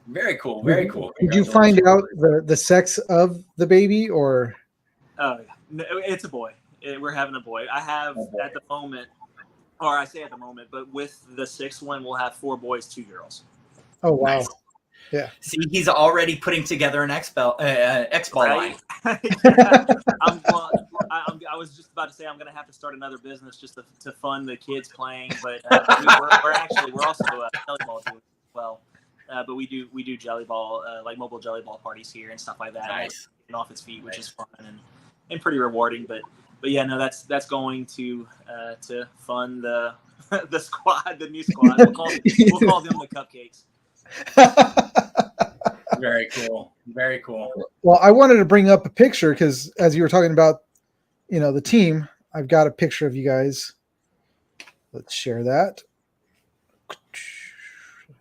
Very cool. Very cool. Did you find out the sex of the baby, or? Oh, no, it's a boy. We're having a boy. I have at the moment, or I say at the moment, but with the sixth one, we'll have 4 boys, 2 girls. Oh, wow. Nice. Yeah. See, he's already putting together an X-Ball line. Yeah. I was just about to say I'm going to have to start another business just to fund the kids playing, but we're also jelly ball doers as well. But we do jelly ball, like mobile jelly ball parties here and stuff like that. Nice. And off its feet, which is fun and pretty rewarding. But yeah, no, that's going to fund the the squad, the new squad. We'll call them the Cupcakes. Very cool. Very cool. Well, I wanted to bring up a picture because as you were talking about, the team, I've got a picture of you guys. Let's share that.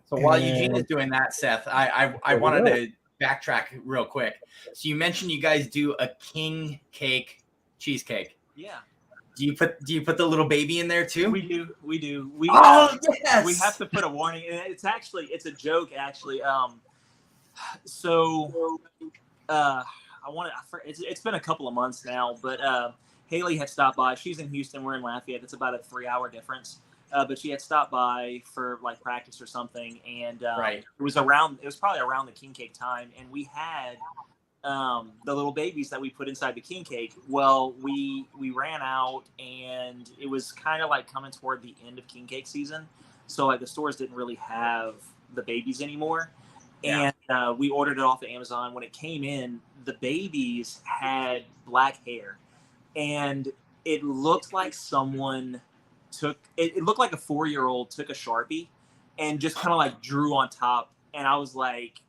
So while Eugene is doing that, Seth, I wanted to backtrack real quick. So you mentioned you guys do a king cake cheesecake. Yeah. Do you put the little baby in there too? We do. We yes. We have to put a warning. It's a joke actually. So it's been a couple of months now, but Haley had stopped by. She's in Houston. We're in Lafayette. It's about a 3-hour difference. But she had stopped by for like practice or something, and right. It was probably around the king cake time, and we had the little babies that we put inside the king cake. Well, we ran out, and it was kind of like coming toward the end of king cake season, so like the stores didn't really have the babies anymore. Yeah. And we ordered it off of Amazon. When it came in, the babies had black hair, and it looked like someone it looked like a 4-year-old took a Sharpie and just kind of like drew on top. And I was like,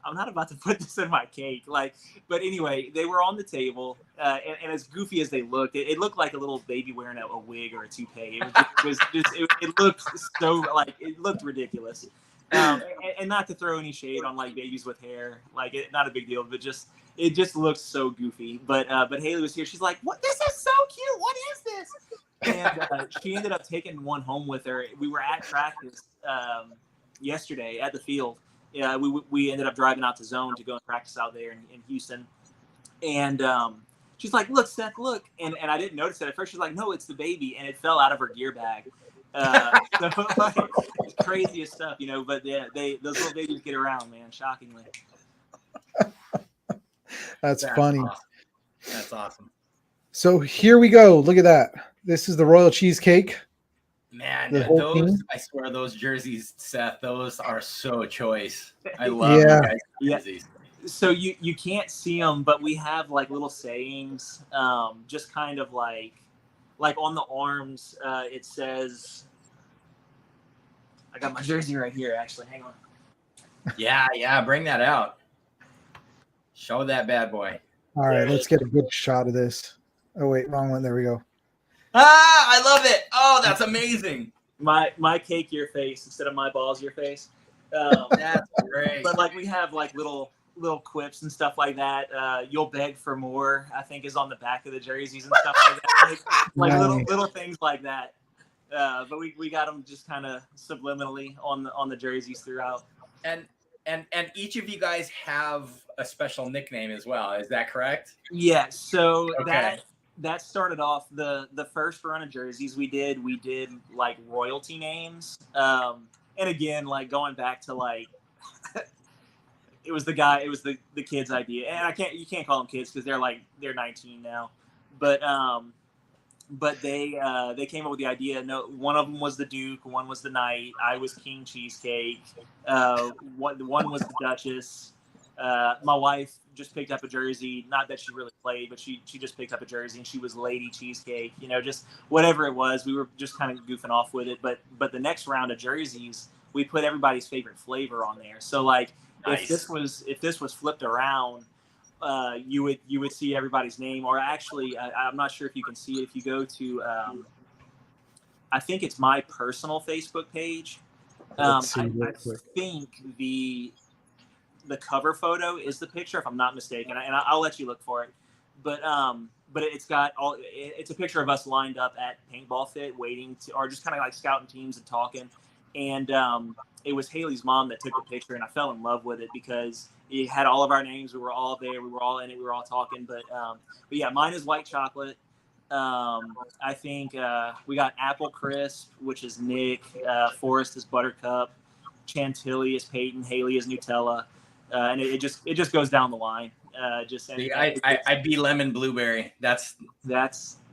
I'm not about to put this in my cake. But anyway, they were on the table, and as goofy as they looked, it looked like a little baby wearing a wig or a toupee. It looked so it looked ridiculous. And not to throw any shade on like babies with hair, not a big deal, but it just looks so goofy. But Haley was here. She's like, "What? This is so cute. What is this?" And she ended up taking one home with her. We were at practice yesterday at the field. Yeah, we ended up driving out to Zone to go and practice out there in Houston. And she's like, "Look, Seth, look." And I didn't notice it at first. She's like, "No, it's the baby," and it fell out of her gear bag. So it's craziest stuff, But yeah, those little babies get around, man. Shockingly. That's funny. Awesome. That's awesome. So here we go. Look at that. This is the royal cheesecake. Man, thing. I swear those jerseys, Seth, those are so choice. I love you guys jerseys. So you can't see them, but we have like little sayings, just kind of like on the arms. It says, I got my jersey right here. Actually, hang on. Yeah, bring that out. Show that bad boy. All right, let's get a good shot of this. Oh wait, wrong one. There we go. I love it. Oh, that's amazing. My cake, your face instead of my balls, your face. That's great. But we have little quips and stuff like that. You'll beg for more, I think, is on the back of the jerseys and stuff like that. Nice. little things like that. But we got them just kind of subliminally on the jerseys throughout. And each of you guys have a special nickname as well. Is that correct? Yeah. So okay. That started off the first run of jerseys we did like royalty names. And again, going back to it was the kids' idea. And you can't call them kids because they're 19 now. But they came up with the idea. No, one of them was the Duke, one was the Knight, I was King Cheesecake, one was the Duchess. My wife just picked up a jersey. Not that she really played, but she just picked up a jersey, and she was Lady Cheesecake. Just whatever it was. We were just kind of goofing off with it. But the next round of jerseys, we put everybody's favorite flavor on there. So like Nice. if this was flipped around, you would see everybody's name. Or actually, I'm not sure if you can see it if you go to. I think it's my personal Facebook page. Let's see I real quick. think the cover photo is the picture, if I'm not mistaken, and I'll let you look for it. But it's got it's a picture of us lined up at Paintball Fit, waiting to, or just kind of like scouting teams and talking. And it was Haley's mom that took the picture, and I fell in love with it because it had all of our names. We were all there. We were all in it. We were all talking. But yeah, mine is white chocolate. I think we got Apple Crisp, which is Nick. Forrest is Buttercup. Chantilly is Peyton. Haley is Nutella. And it just goes down the line. I'd be lemon blueberry. That's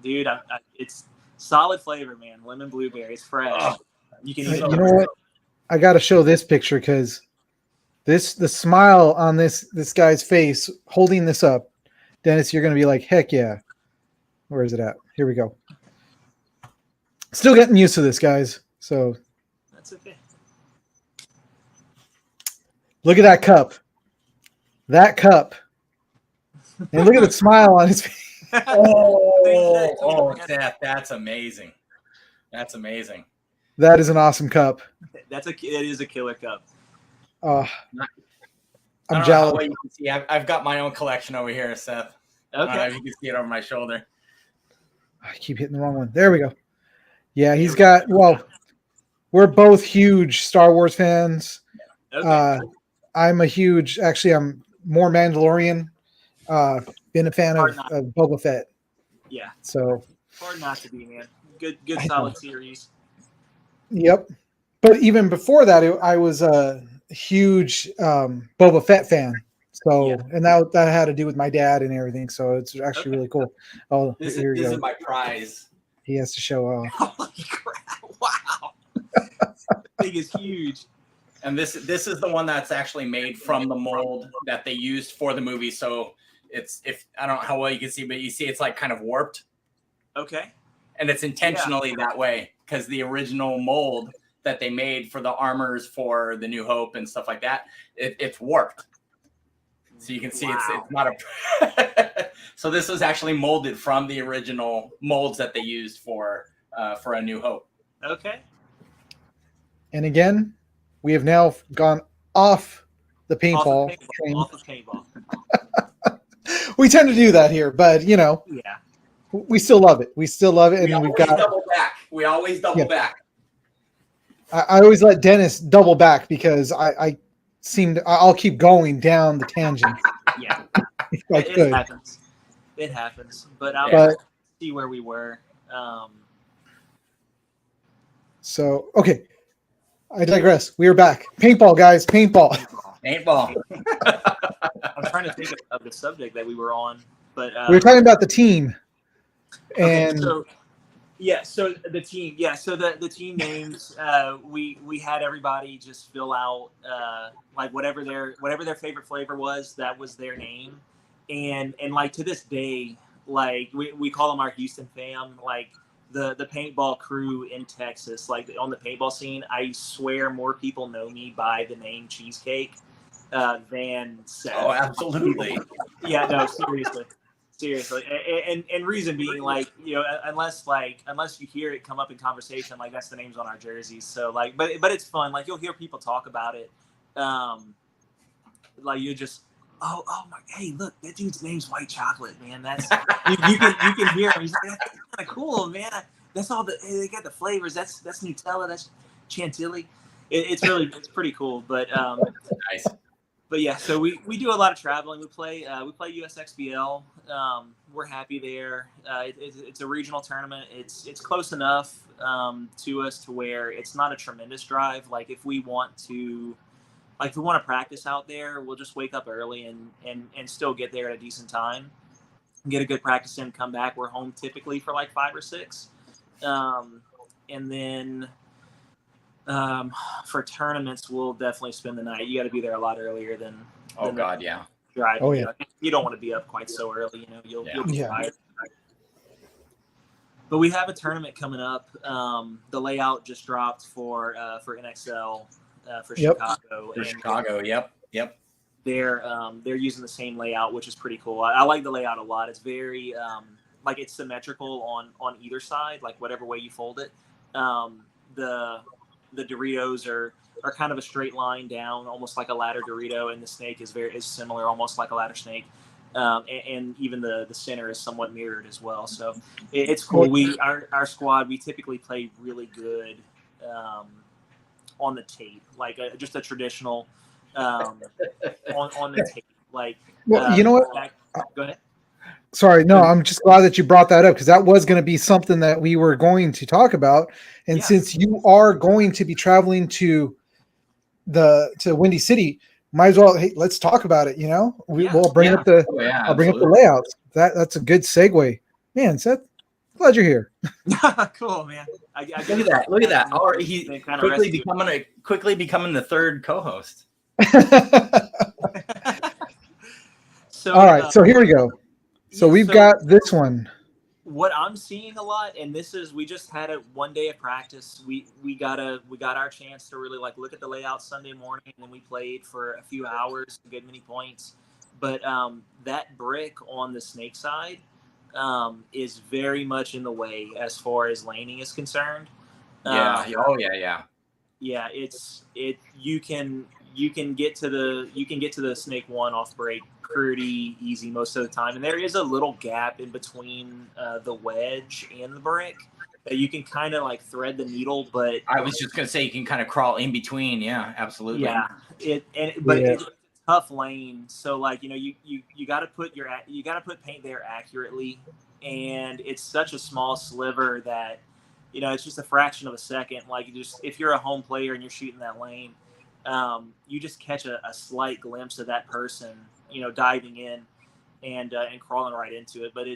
dude. It's solid flavor, man. Lemon blueberry. It's fresh. Oh, You can You eat know what? I got to show this picture because the smile on this guy's face holding this up, Dennis, you're going to be like, heck yeah. Where is it at? Here we go. Still getting used to this, guys. So That's okay. look at that cup. That cup. And look at the smile on his face. Seth, that's amazing. That's amazing. That is an awesome cup. It is a killer cup. I'm I don't know jealous. how well you can see. I've got my own collection over here, Seth. I don't know Okay. if you can see it over my shoulder. I keep hitting the wrong one. There we go. Yeah, he's got, well, we're both huge Star Wars fans. Okay. I'm more Mandalorian. Been a fan of Boba Fett. Yeah. So, Hard not to be, man. Good solid series. yep. But even before that, I was a huge Boba Fett fan. So, Yeah. and that had to do with my dad and everything. So it's actually really cool. Oh, This here you is go. my prize. He has to show off. Holy crap! Wow. Thing is huge. And this is the one that's actually made from the mold that they used for the movie. So it's, if I don't know how well you can see, but you see it's like kind of warped, Okay. and it's intentionally that way because the original mold that they made for the armors for the New Hope and stuff like that, it's warped. So you can see it's not a. So this was actually molded from the original molds that they used for A New Hope. Okay. And again, we have now gone off the paintball train. Off of paintball. We tend to do that here, but Yeah. we still love it. We still love it, and we've got. Double back. We always double back. I always let Dennis double back because I'll keep going down the tangent. Yeah. If I It could. happens. It happens. But I'll But see where we were. so okay, I digress. We are back. Paintball, guys. Paintball. Paintball. I'm trying to think of the subject that we were on, but We were talking about the team, okay, and so the team, so the team names, we had everybody just fill out like whatever their favorite flavor was, that was their name, and like to this day, like we call them our Houston fam, like the paintball crew in Texas, like on the paintball scene. I swear more people know me by the name Cheesecake than Seth. Oh, absolutely. Yeah, no, seriously, and reason being, like, unless you hear it come up in conversation, like that's the names on our jerseys. So like, but it's fun. Like you'll hear people talk about it. Like you just, oh my, hey, look, that dude's name's White Chocolate, man. That's you can hear him. He's like, that's kind of cool, man. That's all they got the flavors. That's Nutella. That's Chantilly. It's pretty cool. But Nice. But yeah, so we do a lot of traveling. We play USXBL. We're happy there. It's a regional tournament. It's close enough to us to where it's not a tremendous drive. Like if we want to practice out there, we'll just wake up early and still get there at a decent time, get a good practice in, come back. We're home typically for like 5 or 6, and then. For tournaments, we'll definitely spend the night. You got to be there a lot earlier than Oh God, yeah. Driving. Oh, yeah. You don't want to be up quite so early. You'll be Yeah. tired. But we have a tournament coming up. The layout just dropped for NXL for Yep. Chicago. For Chicago, yep. They're using the same layout, which is pretty cool. I like the layout a lot. It's very like it's symmetrical on either side, like whatever way you fold it. The Doritos are kind of a straight line down, almost like a ladder Dorito, and the snake is similar, almost like a ladder snake. And even the center is somewhat mirrored as well. So it's cool. Our squad, we typically play really good on the tape, like just a traditional on the tape. Like, Well, you know what? Go ahead. Sorry, no, I'm just glad that you brought that up because that was going to be something that we were going to talk about. And since you are going to be traveling to Windy City, might as well. Hey, let's talk about it. We'll bring up the I'll bring up the layouts. That's a good segue, man. Seth, glad you're here. Cool, man. Look at that. He's quickly becoming the third co-host. So, all right, so here we go. So we've got this one. What I'm seeing a lot, and we just had a 1 day of practice. We got our chance to really look at the layout Sunday morning, and then we played for a few hours to get many points. But that brick on the snake side is very much in the way as far as laning is concerned. Yeah. Yeah, you can get to the snake one off break pretty easy most of the time, and there is a little gap in between the wedge and the brick that you can kind of thread the needle. But I was just gonna say you can kind of crawl in between. Yeah, absolutely. Yeah, it's a tough lane. So you got to put paint there accurately, and it's such a small sliver that it's just a fraction of a second. If you're a home player and you're shooting that lane, you just catch a slight glimpse of that person, diving in and crawling right into it. But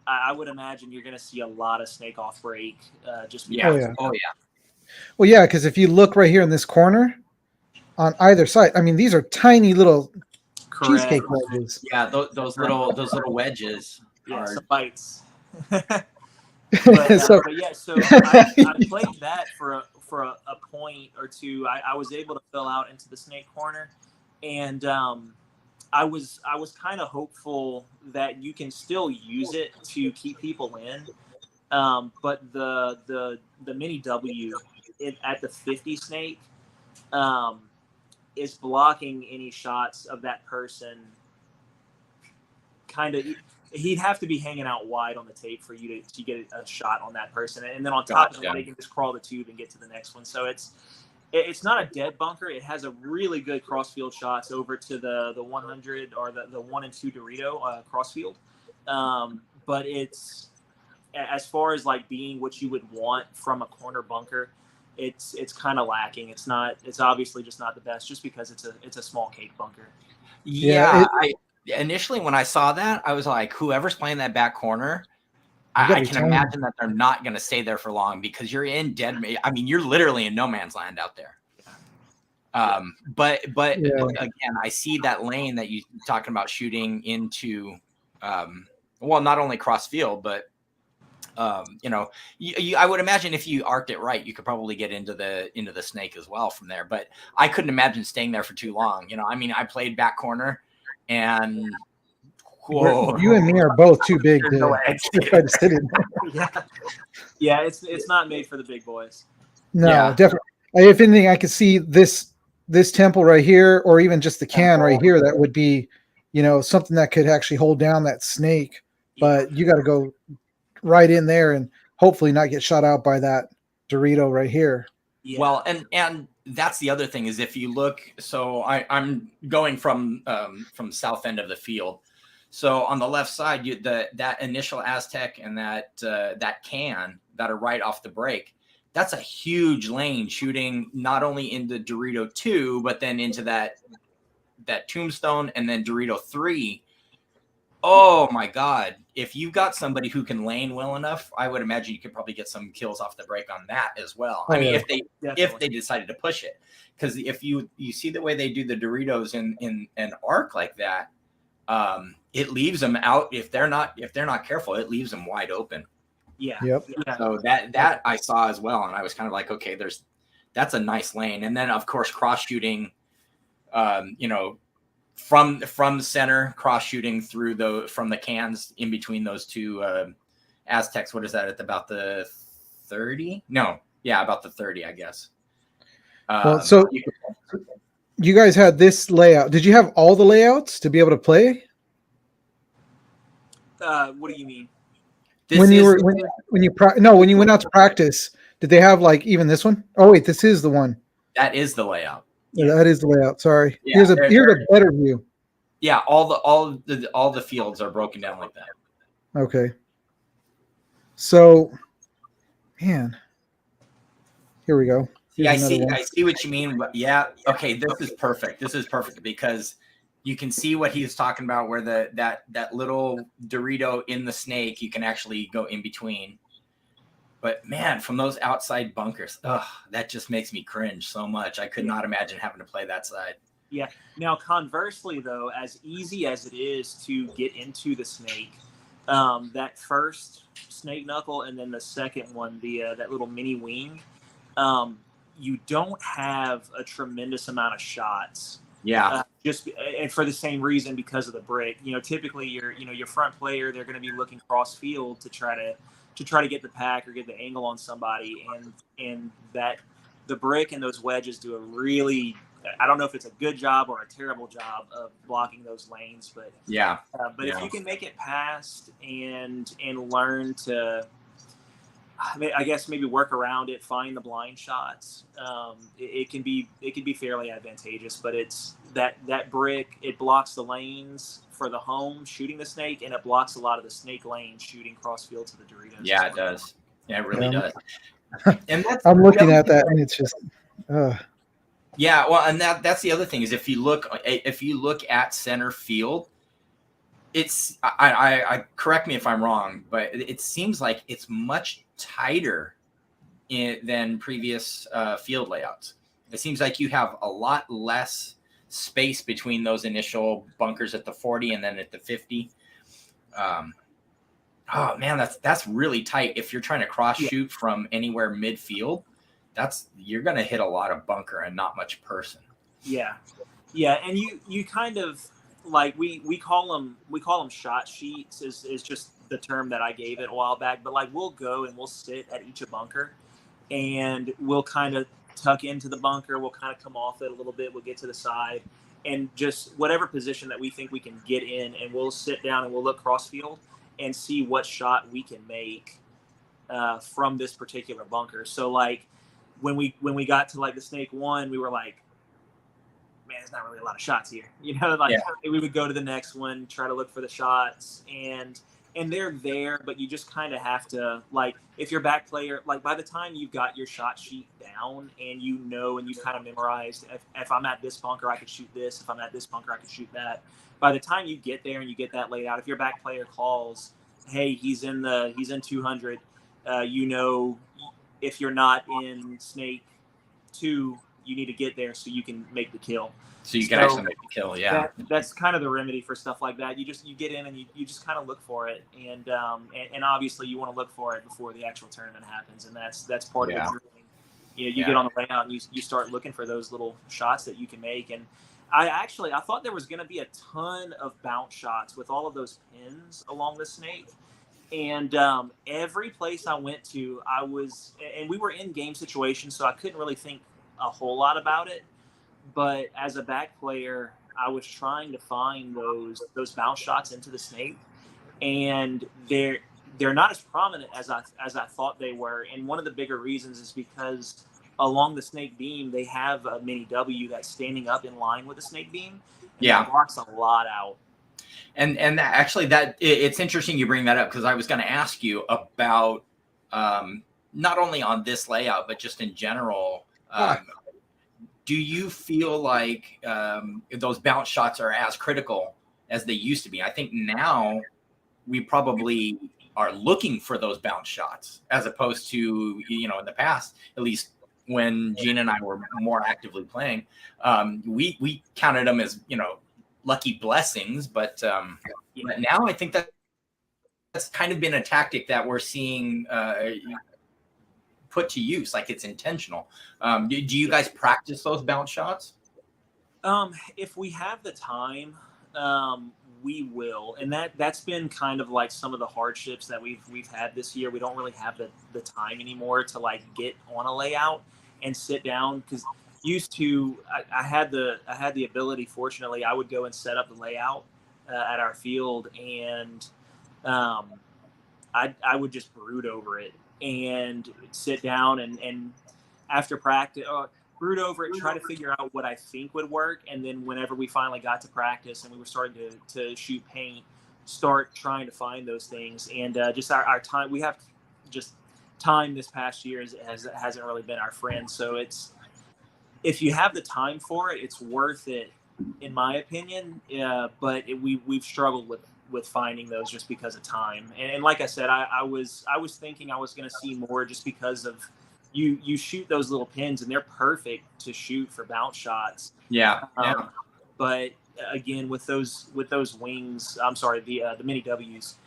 I would imagine you're going to see a lot of snake off break. Just because. Oh yeah. Well, yeah, because if you look right here in this corner, on either side, I mean, these are tiny little cheesecake wedges. Yeah, those little wedges. Yeah, some bites. So So I played that for a point or two. I was able to fill out into the snake corner, and I was kind of hopeful that you can still use it to keep people in, but the mini W at the 50 snake is blocking any shots of that person. Kind of. He'd have to be hanging out wide on the tape for you to get a shot on that person. And then on top of it, they can just crawl the tube and get to the next one. So it's not a dead bunker. It has a really good crossfield shots over to the 100 or the 1 and 2 Dorito crossfield. But it's, as far as being what you would want from a corner bunker, it's kind of lacking. It's obviously just not the best, just because it's a small cake bunker. Yeah. Initially, when I saw that, I was like, whoever's playing that back corner, I can imagine that they're not going to stay there for long because you're in you're literally in no man's land out there. But again, I see that lane that you're talking about shooting into, not only cross field, but I would imagine if you arced it right, you could probably get into the snake as well from there. But I couldn't imagine staying there for too long. I played back corner. And you and me are both too big to try to sit in there. Yeah, it's not made for the big boys. No, definitely. If anything, I could see this temple right here, or even just the can right here. That would be, something that could actually hold down that snake. But you got to go right in there and hopefully not get shot out by that Dorito right here. Yeah. Well, and that's the other thing is if you look, so I'm going from south end of the field. So on the left side, that initial Aztec and that can that are right off the break, that's a huge lane shooting not only into Dorito 2, but then into that Tombstone and then Dorito 3. Oh my God. If you've got somebody who can lane well enough, I would imagine you could probably get some kills off the break on that as well. Oh, I mean, yeah. if they decided to push it. Because if you see the way they do the Doritos in an arc like that, it leaves them out. If they're not careful, it leaves them wide open. Yeah. Yep. Yeah. So that I saw as well, and I was kind of like, okay, that's a nice lane. And then of course cross shooting, from the center, cross shooting through from the cans in between those two Aztecs. What is that? At about the 30? No, yeah, about the 30, I guess. Well, so you guys had this layout. Did you have all the layouts to be able to play? What do you mean? When you went out to practice, did they have like even this one? Oh wait, this is the one. That is the layout. Yeah, that is the layout. Sorry. Yeah, here's a better view. Yeah, all the fields are broken down like that. Okay. So, man, here we go. Yeah, I see what you mean. But yeah, okay, this is perfect. This is perfect because you can see what he's talking about, where that little Dorito in the snake, you can actually go in between. But man, from those outside bunkers, that just makes me cringe so much. I could not imagine having to play that side. Yeah. Now, conversely, though, as easy as it is to get into the snake, that first snake knuckle and then the second one, that little mini wing, you don't have a tremendous amount of shots. Yeah. And for the same reason, because of the brick. Typically your front player, they're going to be looking cross field to try to get the pack or get the angle on somebody, and that the brick and those wedges do a really, I don't know if it's a good job or a terrible job of blocking those lanes, but yeah. If you can make it past and learn to, I guess maybe work around it, find the blind shots, it can be fairly advantageous. But it's that brick, it blocks the lanes for the home shooting the snake, and it blocks a lot of the snake lanes shooting cross field to the Doritos. Yeah, it does. Yeah, it really does. And I'm looking at that, and it's just. Yeah, well, and that's the other thing is if you look at center field, it's I correct me if I'm wrong, but it seems like it's much tighter than previous field layouts. It seems like you have a lot less space between those initial bunkers at the 40 and then at the 50. Oh man, that's really tight. If you're trying to cross shoot from anywhere midfield, you're going to hit a lot of bunker and not much person. Yeah. And you kind of like, we call them shot sheets is just the term that I gave it a while back, but like we'll go and we'll sit at each bunker and we'll kind of tuck into the bunker. We'll kind of come off it a little bit. We'll get to the side and just whatever position that we think we can get in, and we'll sit down and we'll look cross field and see what shot we can make from this particular bunker. So like, when we got to like the snake one, we were like, man, there's not really a lot of shots here. We would go to the next one, try to look for the shots, and they're there, but you just kind of have to, like, if you're back player, like by the time you've got your shot sheet down and and you've kind of memorized, if I'm at this bunker, I could shoot this. If I'm at this bunker, I could shoot that. By the time you get there and you get that laid out, if your back player calls, hey, he's in 200, if you're not in snake 2, you need to get there so you can make the kill. So you can actually make the kill, yeah. That's kind of the remedy for stuff like that. You get in and you just kind of look for it, and obviously you want to look for it before the actual tournament happens, and that's part of the drilling. You get on the layout and you start looking for those little shots that you can make. And I thought there was going to be a ton of bounce shots with all of those pins along the snake. And every place I went to, and we were in game situations, so I couldn't really think a whole lot about it. But as a back player, I was trying to find those bounce shots into the snake, and they're not as prominent as I thought they were. And one of the bigger reasons is because along the snake beam, they have a mini W that's standing up in line with the snake beam. And it blocks a lot out. And actually, it's interesting you bring that up, because I was going to ask you about not only on this layout but just in general. Do you feel like those bounce shots are as critical as they used to be. I think now we probably are looking for those bounce shots as opposed to, in the past, at least when Gene and I were more actively playing, we counted them as, lucky blessings. But now I think that's kind of been a tactic that we're seeing put to use, like it's intentional. Do you guys practice those bounce shots? If we have the time, we will, and that's been kind of like some of the hardships that we've had this year. We don't really have the time anymore to like get on a layout and sit down, because used to I had the ability. Fortunately, I would go and set up the layout at our field, and I would just brood over it and sit down and after practice. Brood over it, try to figure out what I think would work, and then whenever we finally got to practice and we were starting to shoot paint, start trying to find those things. And just our time, we have just time this past year hasn't really been our friend. So it's, if you have the time for it, it's worth it, in my opinion. But we've struggled with finding those just because of time. And like I said, I was thinking I was going to see more just because of. You shoot those little pins and they're perfect to shoot for bounce shots. Yeah. But again, with those wings, I'm sorry, the mini W's,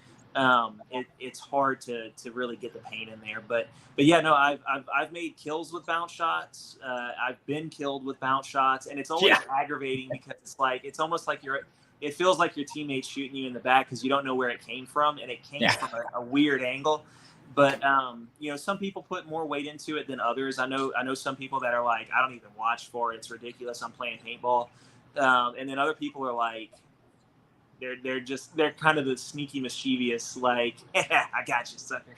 it's hard to really get the paint in there. But yeah, no, I've made kills with bounce shots. I've been killed with bounce shots, and it's always aggravating because it's almost like it feels like your teammate's shooting you in the back because you don't know where it came from, and it came from a weird angle. But some people put more weight into it than others. I know some people that are like, I don't even watch for it. It's ridiculous. I'm playing paintball. And then other people are like, they're kind of the sneaky mischievous, like, I got you, sucker.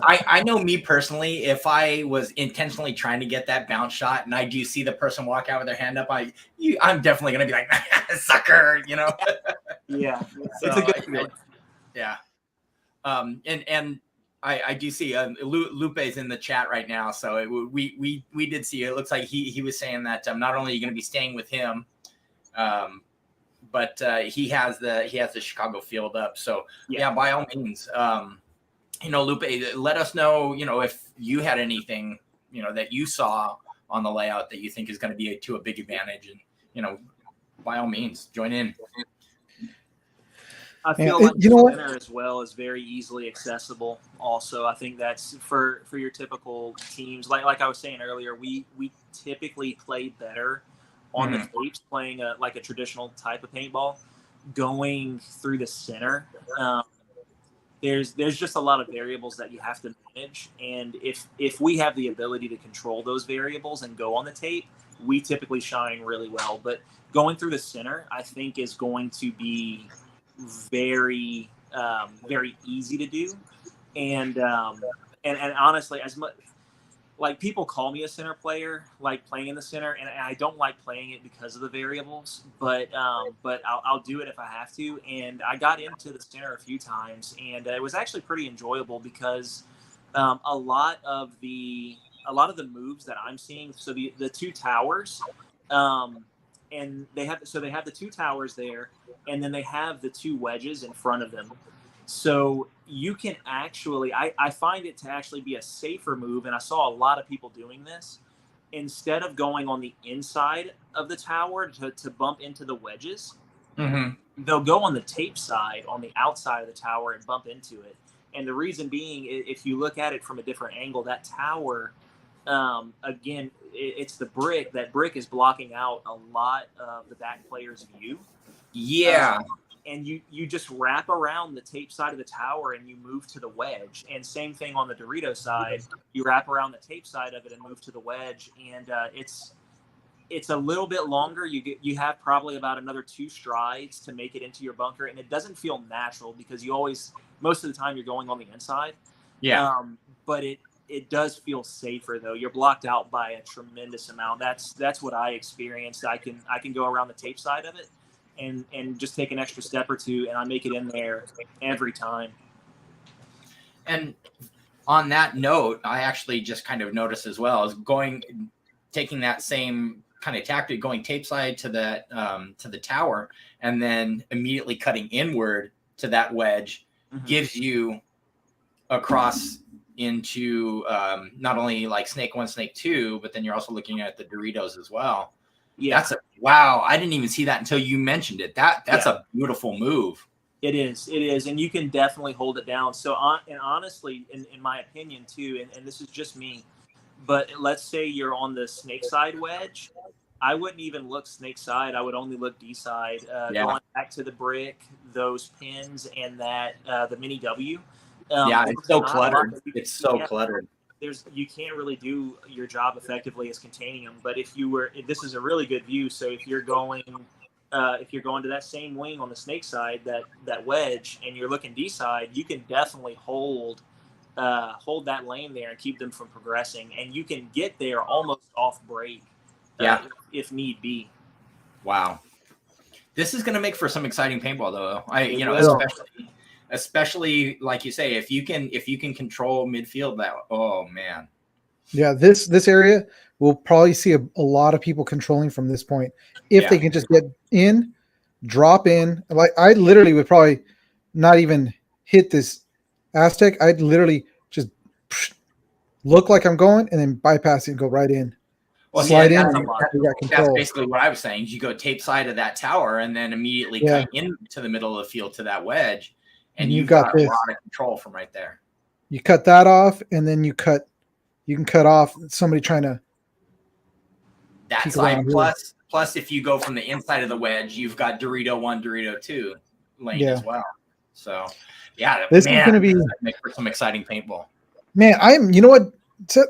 I know me personally, if I was intentionally trying to get that bounce shot and I do see the person walk out with their hand up, I'm definitely going to be like, sucker, Yeah. So it's a good feeling. Yeah. And I do see Lupe's in the chat right now. So we did see, it looks like he was saying that not only are you going to be staying with him, but he has the Chicago field up. So yeah, by all means, Lupe, let us know, if you had anything, that you saw on the layout that you think is going to be to a big advantage, and, by all means, join in. I feel like the center as well is very easily accessible. Also, I think that's for your typical teams. Like I was saying earlier, we typically play better on the tapes playing a traditional type of paintball. Going through the center, there's just a lot of variables that you have to manage, and if we have the ability to control those variables and go on the tape, we typically shine really well. But going through the center, I think, is going to be very very easy to do, and honestly, as much like people call me a center player, like playing in the center, and I don't like playing it because of the variables, but I'll do it if I have to. And I got into the center a few times, and it was actually pretty enjoyable because a lot of the moves that I'm seeing, so the two towers, and they have the two towers there, and then they have the two wedges in front of them. So you can actually, I find it to actually be a safer move, and I saw a lot of people doing this. Instead of going on the inside of the tower to bump into the wedges, they'll go on the tape side, on the outside of the tower, and bump into it. And the reason being, if you look at it from a different angle, that tower, again, it's the brick. That brick is blocking out a lot of the back player's view. Yeah. And you just wrap around the tape side of the tower and you move to the wedge. And same thing on the Dorito side, you wrap around the tape side of it and move to the wedge. And it's a little bit longer. You have probably about another 2 strides to make it into your bunker, and it doesn't feel natural because most of the time you're going on the inside. Yeah. But it does feel safer though. You're blocked out by a tremendous amount. That's what I experienced. I can go around the tape side of it and just take an extra step or two, and I make it in there every time. And on that note, I actually just kind of noticed as well, is taking that same kind of tactic, going tape side to the tower, and then immediately cutting inward to that wedge gives you across into not only like snake 1, snake 2, but then you're also looking at the Doritos as well. Yeah, wow. I didn't even see that until you mentioned it. That's a beautiful move. It is, and you can definitely hold it down. So, and honestly, in my opinion too, and this is just me, but let's say you're on the snake side wedge, I wouldn't even look snake side. I would only look D side. Going back to the brick, those pins, and that the mini W. It's so cluttered. It's so cluttered. You can't really do your job effectively as containing them. But this is a really good view. So if you're going to that same wing on the snake side, that wedge, and you're looking D side, you can definitely hold that lane there and keep them from progressing, and you can get there almost off break, if need be. Wow, this is going to make for some exciting paintball, though. Especially like you say, if you can control midfield, oh man. Yeah, this area we'll probably see a lot of people controlling from this point if they can just get in, drop in. Like I literally would probably not even hit this Aztec. I'd literally just look like I'm going and then bypass it and go right in. Well, slide in. That's basically what I was saying. You go tape side of that tower and then immediately cut into the middle of the field to that wedge, and you've got a lot of control from right there. You cut that off, and then you can cut off somebody trying to. That side plus if you go from the inside of the wedge, you've got Dorito 1, Dorito 2 lane as well. So this is going to be make for some exciting paintball. Man, you know what?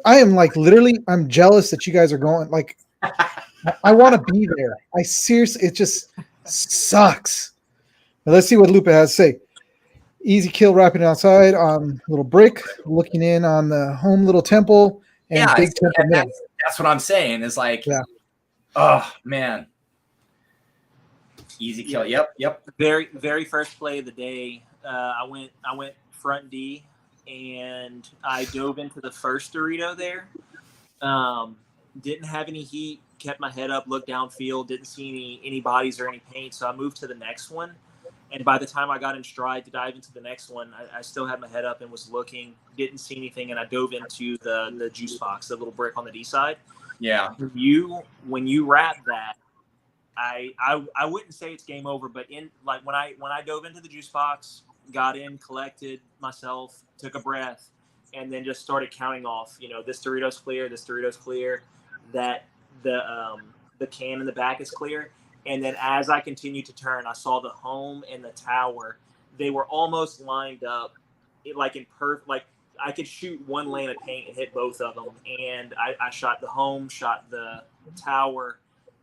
I am like literally, I'm jealous that you guys are going. Like, I want to be there. I seriously, it just sucks. Now, let's see what Lupa has to say. Easy kill, wrapping outside on little brick, looking in on the home little temple, and big temple. That's what I'm saying. Is like, oh man, easy kill. Yep. Very, very first play of the day. I went front D, and I dove into the first Dorito there. Didn't have any heat. Kept my head up, looked downfield. Didn't see any bodies or any paint. So I moved to the next one. And by the time I got in stride to dive into the next one, I still had my head up and was looking. Didn't see anything, and I dove into the juice box, the little brick on the D side. Yeah. When you wrap that, I wouldn't say it's game over, but when I dove into the juice box, got in, collected myself, took a breath, and then just started counting off. This Dorito's clear, this Dorito's clear, that the can in the back is clear. And then as I continued to turn, I saw the home and the tower. They were almost lined up, like I could shoot one lane of paint and hit both of them. And I shot the home, shot the tower,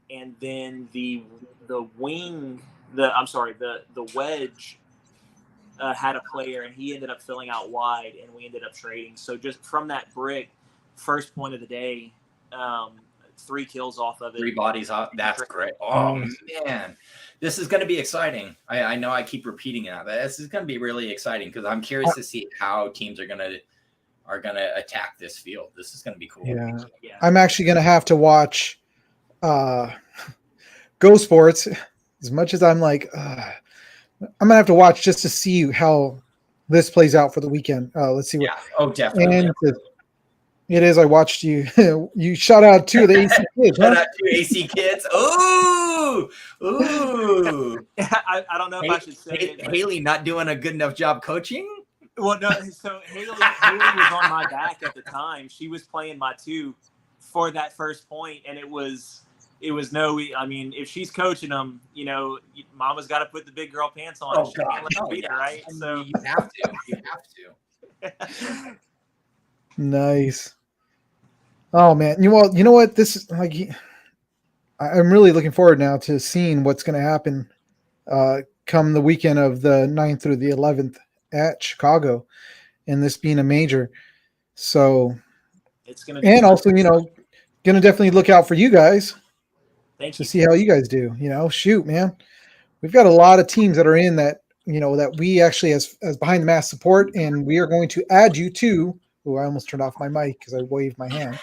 and then the wedge had a player, and he ended up filling out wide, and we ended up trading. So just from that brick, first point of the day, 3 kills off of it. 3 bodies off. That's great. Oh man, this is going to be exciting. I know I keep repeating it, but this is going to be really exciting because I'm curious to see how teams are going to attack this field. This is going to be cool. Yeah. I'm actually going to have to watch Go Sports. As much as I'm like, I'm going to have to watch just to see how this plays out for the weekend. Let's see what. Yeah. Oh, definitely. And it is. I watched you. You shout out 2 of the AC kids. Shout out 2 AC kids. Ooh. I don't know if I should say it. Haley not doing a good enough job coaching? Well, no. So Haley was on my back at the time. She was playing my 2 for that first point, and it was no. I mean, if she's coaching them, Mama's got to put the big girl pants on. Oh, God. Right? So you have to. Nice. Oh man, you know what? This is like, I'm really looking forward now to seeing what's going to happen come the weekend of the 9th through the 11th at Chicago, and this being a major. So it's going to, and also going to definitely look out for you guys. Thank to you. see how you guys do. Shoot, man, we've got a lot of teams that are in that. That we actually as behind the mask support, and we are going to add you to. Oh, I almost turned off my mic because I waved my hand.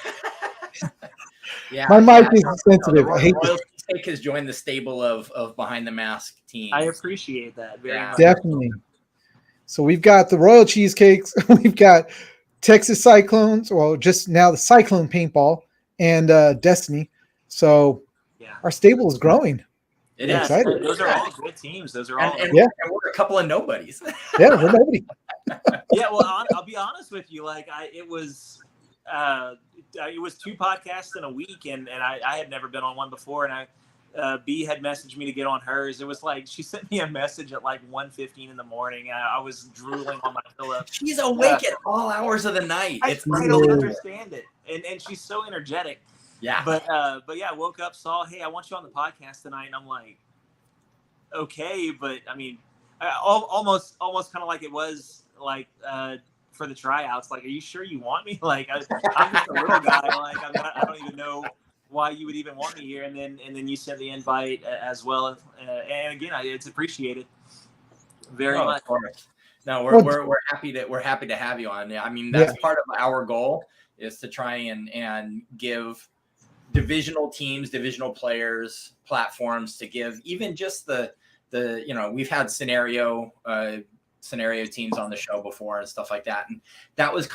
Yeah, My mic yeah. is sensitive. The I hate Royal Cheesecake has joined the stable of behind the mask teams. I appreciate that very Yeah. much. Definitely. So we've got the Royal Cheesecakes, we've got Texas Cyclones, well, just now the Cyclone Paintball and Destiny. So Yeah. our stable is growing. It Yeah, is. excited. those are all good teams. Those are all. And Yeah. we're a couple of nobodies. Yeah, we're nobody. Yeah, well, I'll be honest with you. Like, it was 2 podcasts in a week, and I had never been on one before, and B had messaged me to get on hers. It was like she sent me a message at like 1:15 in the morning. I was drooling on my pillow. She's awake at all hours of the night. I It's don't unbelievable. understand it, and she's so energetic. Yeah. But yeah, I woke up, saw, hey, I want you on the podcast tonight, and I'm like, okay, but I mean, almost kind of like it was like for the tryouts. Like, are you sure you want me? Like, I'm just a little guy. Like, I don't even know why you would even want me here. And then you sent the invite as well. And again, it's appreciated very much. Of course. No, we're happy to have you on. I mean, that's part of our goal, is to try and give divisional teams, divisional players platforms to give even just the we've had scenario teams on the show before and stuff like that, and that was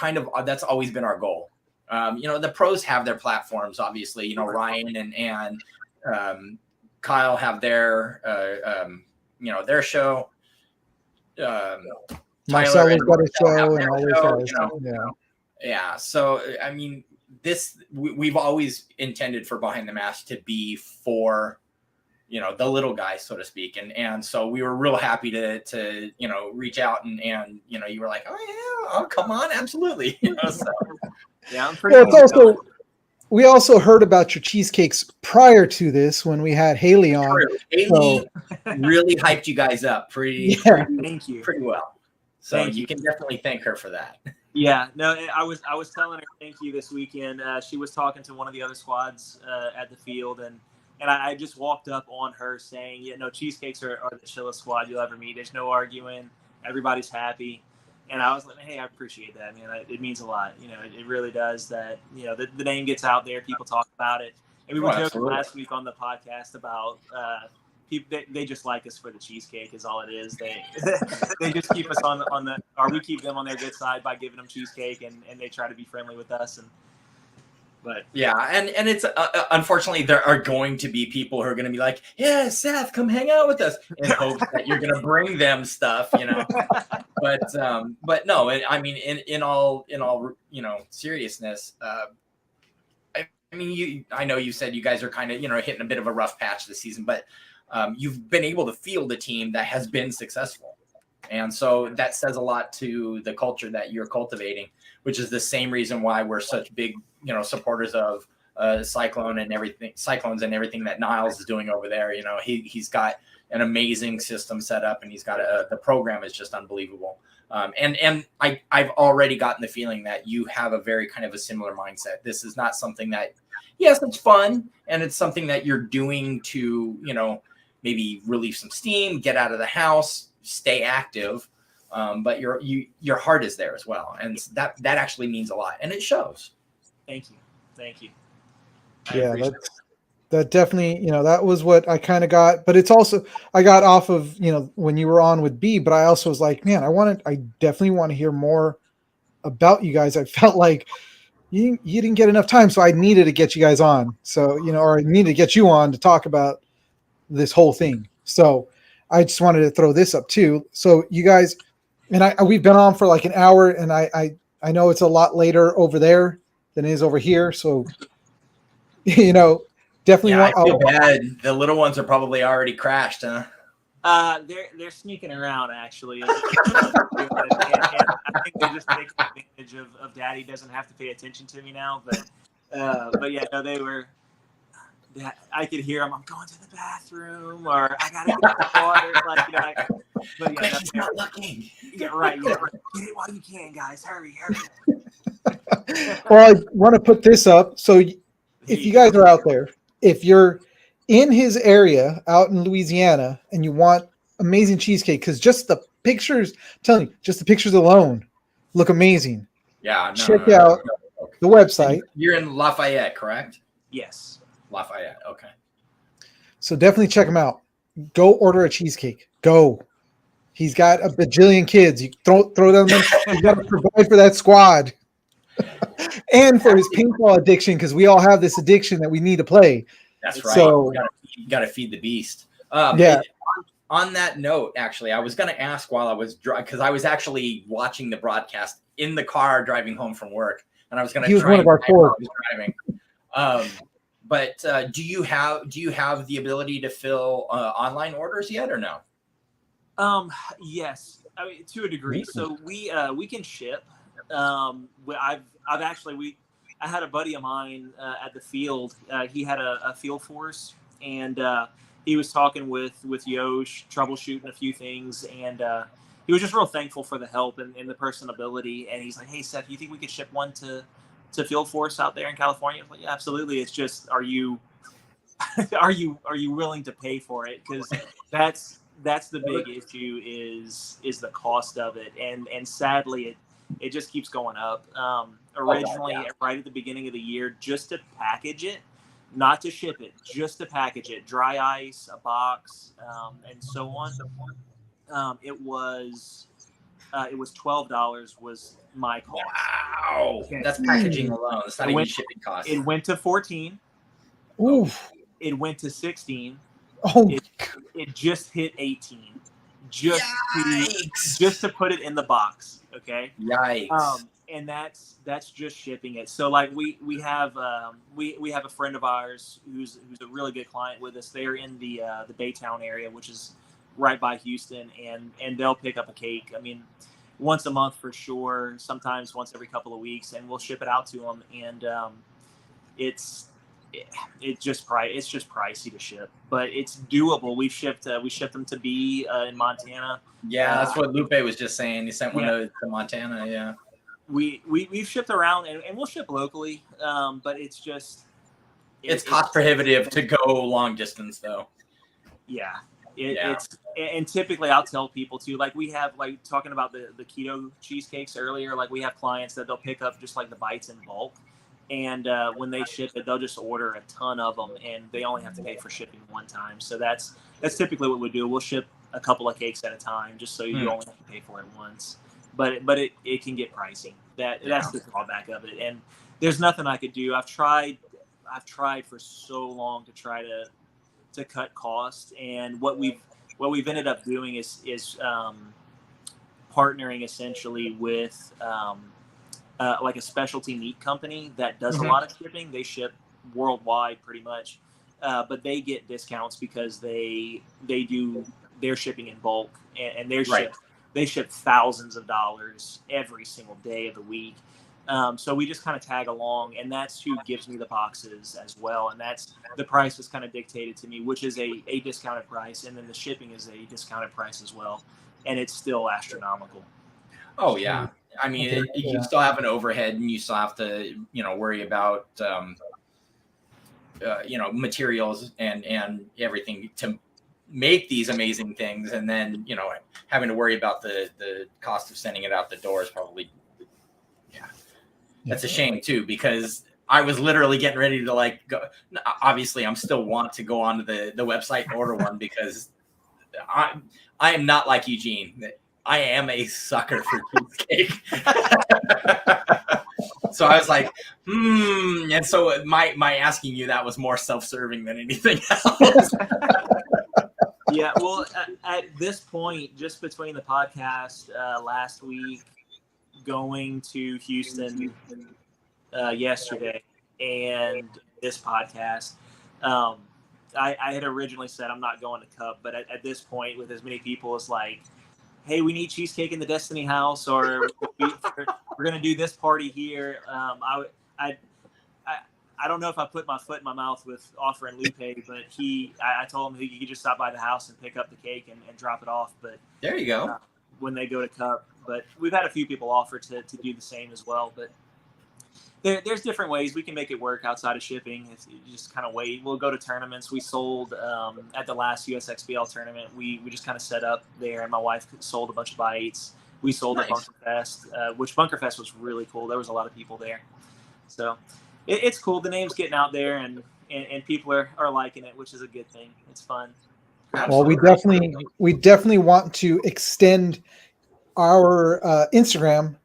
that's always been our goal. The pros have their platforms, obviously. Ryan and Kyle have their their show. Marcelo's got a show and all always has. Yeah. So I mean, we've always intended for Behind the Mask to be for the little guys, so to speak, and so we were real happy to reach out and you were like, oh yeah, oh come on, absolutely. So. Yeah, I'm pretty. Well, we also heard about your cheesecakes prior to this when we had Haley on. Haley really hyped you guys up pretty well. So you can definitely thank her for that. Yeah, no, I was telling her thank you this weekend. She was talking to one of the other squads at the field, and I just walked up on her saying, cheesecakes are the chillest squad you'll ever meet. There's no arguing. Everybody's happy. And I was like, hey, I appreciate that, man. It means a lot. It really does. That the name gets out there, people talk about it. And we were joking last week on the podcast about people. They just like us for the cheesecake, is all it is. They just keep us on the, or we keep them on their good side by giving them cheesecake, and they try to be friendly with us. But yeah, and it's unfortunately there are going to be people who are going to be like, yeah, Seth, come hang out with us, in hopes that you're going to bring them stuff, But no, I mean, in all seriousness, I mean, I know you said you guys are kind of hitting a bit of a rough patch this season, but you've been able to field a team that has been successful, and so that says a lot to the culture that you're cultivating, which is the same reason why we're such big supporters of Cyclones and everything that Niles is doing over there. He's got an amazing system set up, and he's got the program is just unbelievable. And I've already gotten the feeling that you have a very kind of a similar mindset. This is not something that, yes, it's fun, and it's something that you're doing to maybe relieve some steam, get out of the house, stay active. But your heart is there as well, and that actually means a lot, and it shows. Thank you. Yeah, that definitely, that was what I kind of got, but it's also, I got off of, when you were on with B, but I also was like, man, I definitely want to hear more about you guys. I felt like you didn't get enough time, so I needed to get you guys on. So, or I needed to get you on to talk about this whole thing. So I just wanted to throw this up too. So you guys, and we've been on for like an hour, and I know it's a lot later over there than it is over here. So, definitely. Yeah, I feel bad. The little ones are probably already crashed, huh? They're sneaking around actually. And I think they're just taking advantage of Daddy doesn't have to pay attention to me now. But yeah, no, they were. I could hear them. I'm going to the bathroom, or I gotta get the water. But yeah, he's not looking. Get right. Get it while you can, guys. Hurry. Well, I want to put this up. So if you guys are out there, if you're in his area out in Louisiana and you want amazing cheesecake, because just the pictures, I'm telling you, just the pictures alone look amazing. Yeah. Check out the website. You're in Lafayette, correct? Yes. Lafayette. Okay. So definitely check him out. Go order a cheesecake. Go. He's got a bajillion kids. You throw them in. You got to provide for that squad. And for his paintball addiction, because we all have this addiction that we need to play. That's right. So You got to feed the beast. Yeah. On that note, actually, I was going to ask while I was because I was actually watching the broadcast in the car driving home from work, and I was going to He was try one and of our type while core. I was driving. But do you have the ability to fill online orders yet or no? Yes, I mean, to a degree. So we can ship. I had a buddy of mine at the field. He had a field force, and he was talking with Yosh, troubleshooting a few things, and he was just real thankful for the help and the personability. And he's like, "Hey, Seth, you think we could ship one to field force out there in California?" I was like, "Yeah, absolutely. It's just, are you are you willing to pay for it? Because that's the big issue is the cost of it, and sadly it just keeps going up. Originally, right at the beginning of the year, just to package it, not to ship it, just to package it, dry ice, a box, and so on. It was $12 was my cost. Wow, Okay. that's packaging alone. That's not even shipping costs. It went to 14. Oof. It went to 16. Oh, It just hit 18. Just to put it in the box. Okay. Yikes. And that's just shipping it. So like we have we have a friend of ours who's a really good client with us. They're in the Baytown area, which is right by Houston, and they'll pick up a cake. I mean, once a month for sure. Sometimes once every couple of weeks, and we'll ship it out to them. And it's just pricey to ship, but it's doable. We shipped them to be in Montana. Yeah, that's what Lupe was just saying. He sent one to Montana. Yeah. We've shipped around and we'll ship locally, but it's just it's cost prohibitive to go long distance though. Yeah, it's and typically I'll tell people too, like we have, like talking about the keto cheesecakes earlier, like we have clients that they'll pick up just like the bites in bulk, and when they ship it, they'll just order a ton of them, and they only have to pay for shipping one time. So that's typically what we do. We'll ship a couple of cakes at a time, just so you only have to pay for it once. But it can get pricey. That's the drawback of it. And there's nothing I could do. I've tried for so long to try to cut costs. And what we've ended up doing is partnering essentially with like a specialty meat company that does a lot of shipping. They ship worldwide pretty much, but they get discounts because they do their shipping in bulk, and they ship thousands of dollars every single day of the week. So we just kind of tag along, and that's who gives me the boxes as well. And that's the price is kind of dictated to me, which is a discounted price. And then the shipping is a discounted price as well. And it's still astronomical. Oh yeah. I mean, you still have an overhead, and you still have to, worry about, materials and everything to make these amazing things. And then, having to worry about the cost of sending it out the door is probably, that's a shame too, because I was literally getting ready to go. Obviously I'm still want to go onto the website and order one because I am not like Eugene. I am a sucker for cheesecake. So I was like, and so my asking you that was more self-serving than anything else. Yeah, well, at this point, just between the podcast last week, going to Houston yesterday, and this podcast, I had originally said I'm not going to Cup, but at this point, with as many people, it's like, hey, we need cheesecake in the Destiny House, or we're going to do this party here. I don't know if I put my foot in my mouth with offering Lupe, but I told him he could just stop by the house and pick up the cake and drop it off. But there you go. When they go to Cup, but we've had a few people offer to do the same as well. But there's different ways we can make it work outside of shipping. If you just kind of wait, we'll go to tournaments. We sold at the last USXBL tournament. We just kind of set up there, and my wife sold a bunch of bites. We sold at Bunkerfest, which Bunkerfest was really cool. There was a lot of people there. So it's cool. The name's getting out there, and people are liking it, which is a good thing. It's fun. Well, we definitely want to extend our Instagram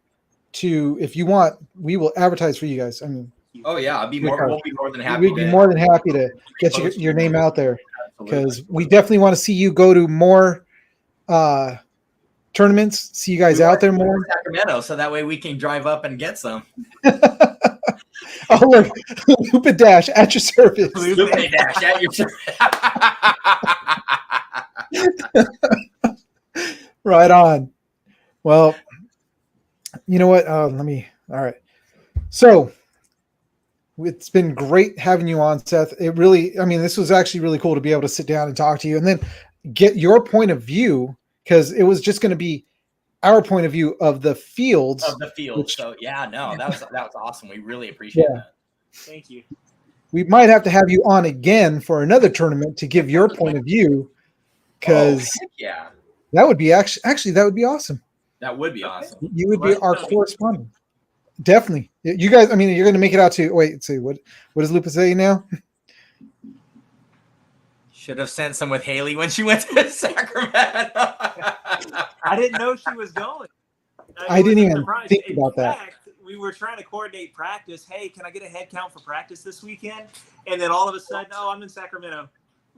to, if you want, we will advertise for you guys. I mean, oh yeah, we'll be more than happy. We'd be more than happy to get your name out there, because we definitely want to see you go to more tournaments. See you guys out there more. Sacramento, so that way we can drive up and get some. Oh look, Lupa Dash at your service. Lupa Dash at your service. Right on. Well, you know what? All right. So it's been great having you on, Seth. This was actually really cool to be able to sit down and talk to you and then get your point of view, because it was just going to be our point of view of the fields. So yeah, no, that was awesome. We really appreciate that. Thank you. We might have to have you on again for another tournament to give your point of view, because that would be actually that would be awesome. That would be awesome. You would be our correspondent. Definitely. You guys, you're going to make it out to, wait, see, what does Lupa say now? Should have sent some with Haley when she went to Sacramento. I didn't know she was going. I didn't even think about that. We were trying to coordinate practice. Hey, can I get a head count for practice this weekend? And then all of a sudden, oh, I'm in Sacramento.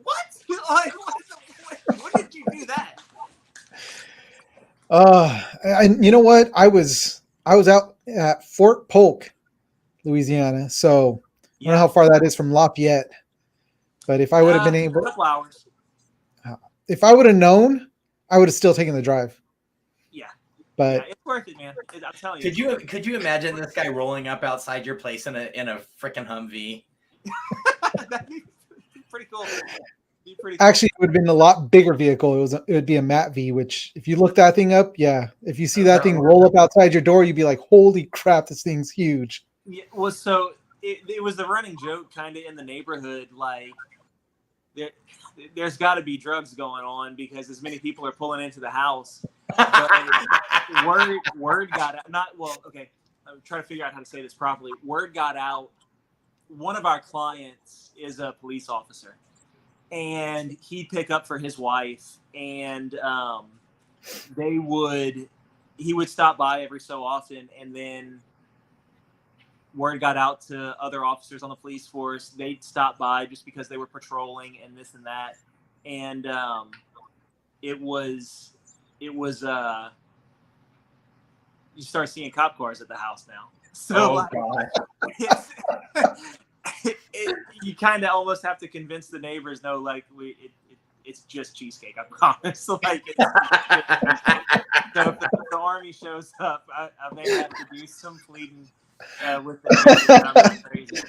What? When did you do that? And you know what? I was out at Fort Polk, Louisiana. So I don't know how far that is from Lafayette. But if I would have been able, a couple hours. If I would have known, I would have still taken the drive. Yeah. But it's worth it, man. I'm telling you. Could you imagine this guy rolling up outside your place in a freaking Humvee? That'd be pretty cool. Actually, it would have been a lot bigger vehicle. It would be a Matt V, which if you look that thing up, if you see that thing roll up outside your door, you'd be like, holy crap, this thing's huge. Yeah, well, so it was the running joke kind of in the neighborhood, like there's got to be drugs going on because as many people are pulling into the house. Word got out. I'm trying to figure out how to say this properly. Word got out. One of our clients is a police officer, and he'd pick up for his wife, and he would stop by every so often, and then word got out to other officers on the police force. They'd stop by just because they were patrolling and this and that. And it was you start seeing cop cars at the house now. So you kind of almost have to convince the neighbors, no, like it's just cheesecake, I promise. So if the army shows up, I may have to do some pleading with the crazy.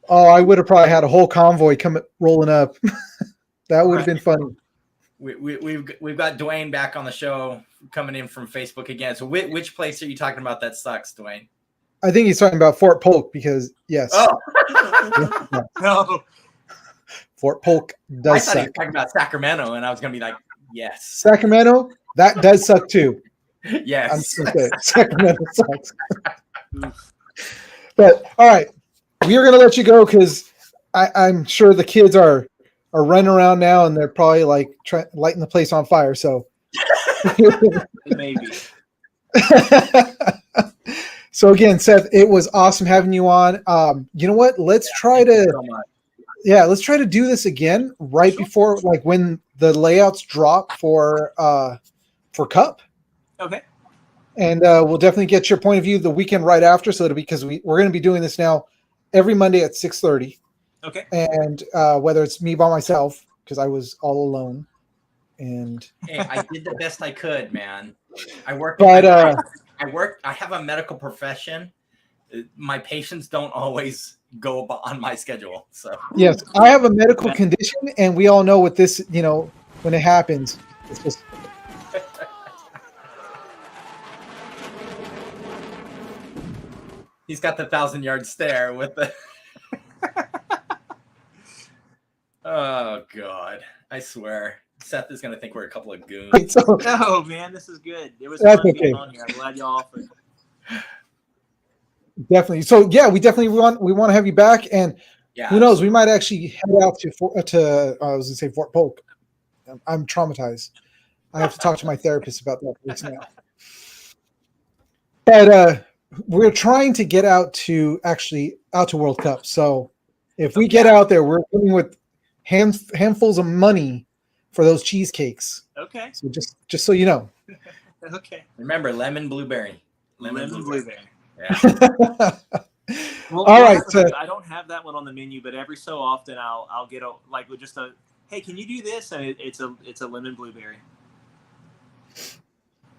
Oh, I would have probably had a whole convoy come rolling up. That would have been funny. We've got Dwayne back on the show coming in from Facebook again. So which place are you talking about that sucks, Dwayne? I think he's talking about Fort Polk because yes. Oh. No. Fort Polk does suck. I thought he was talking about Sacramento, and I was gonna be like, yes. Sacramento, that does suck too. Yes. Sacramento sucks. But all right, we are gonna let you go because I'm sure the kids are running around now and they're probably like lighting the place on fire. So maybe. So again, Seth, it was awesome having you on. You know what? Let's try to do this again right before, like when the layouts drop for Cup. Okay. And we'll definitely get your point of view the weekend right after. So it'll be, because we're going to be doing this now every Monday at 6:30. Okay. And whether it's me by myself, because I was all alone. And hey, I did the best I could, man. I have a medical profession. My patients don't always go on my schedule. So yes, I have a medical condition, and we all know what this, when it happens, it's just. He's got the 1,000-yard stare with the. Oh God! I swear, Seth is gonna think we're a couple of goons. So, no, man, this is good. It was fun being on here. I'm glad y'all offered. Definitely. So yeah, we definitely want to have you back, and Yeah. who knows, we might actually head out to I was gonna say Fort Polk. I'm traumatized. I have to talk to my therapist about that place now. But we're trying to get out to World Cup. So if we get out there, we're coming with handfuls of money for those cheesecakes. Okay. So just so you know. Okay. Remember, lemon blueberry. Lemon blueberry. Yeah. Well, all right. So, I don't have that one on the menu, but every so often I'll get hey, can you do this? And it's a lemon blueberry.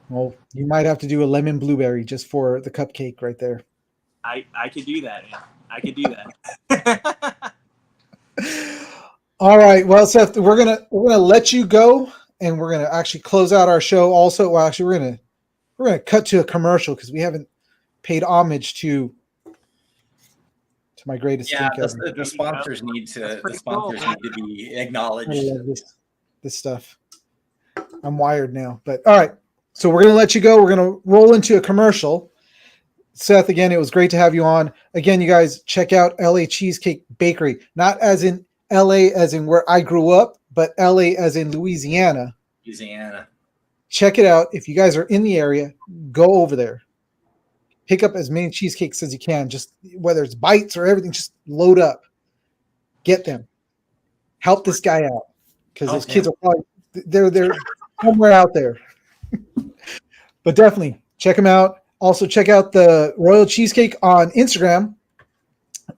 well, you might have to do a lemon blueberry just for the cupcake right there. I could do that. Yeah. I could do that. All right. Well, Seth, we're gonna let you go, and we're gonna actually close out our show. Also, well, actually, we're gonna cut to a commercial because we haven't paid homage to my greatest Yeah, drink ever. the sponsors need to be acknowledged. I love this stuff. I'm wired now, but all right. So we're gonna let you go. We're gonna roll into a commercial. Seth, again, it was great to have you on. Again, you guys check out LA Cheesecake Bakery, not as in LA as in where I grew up, but LA as in Louisiana. Check it out. If you guys are in the area, go over there. Pick up as many cheesecakes as you can. Just whether it's bites or everything, just load up. Get them. Help this guy out because his kids are probably they're somewhere out there. But definitely check them out. Also check out the Royal Cheesecake on Instagram.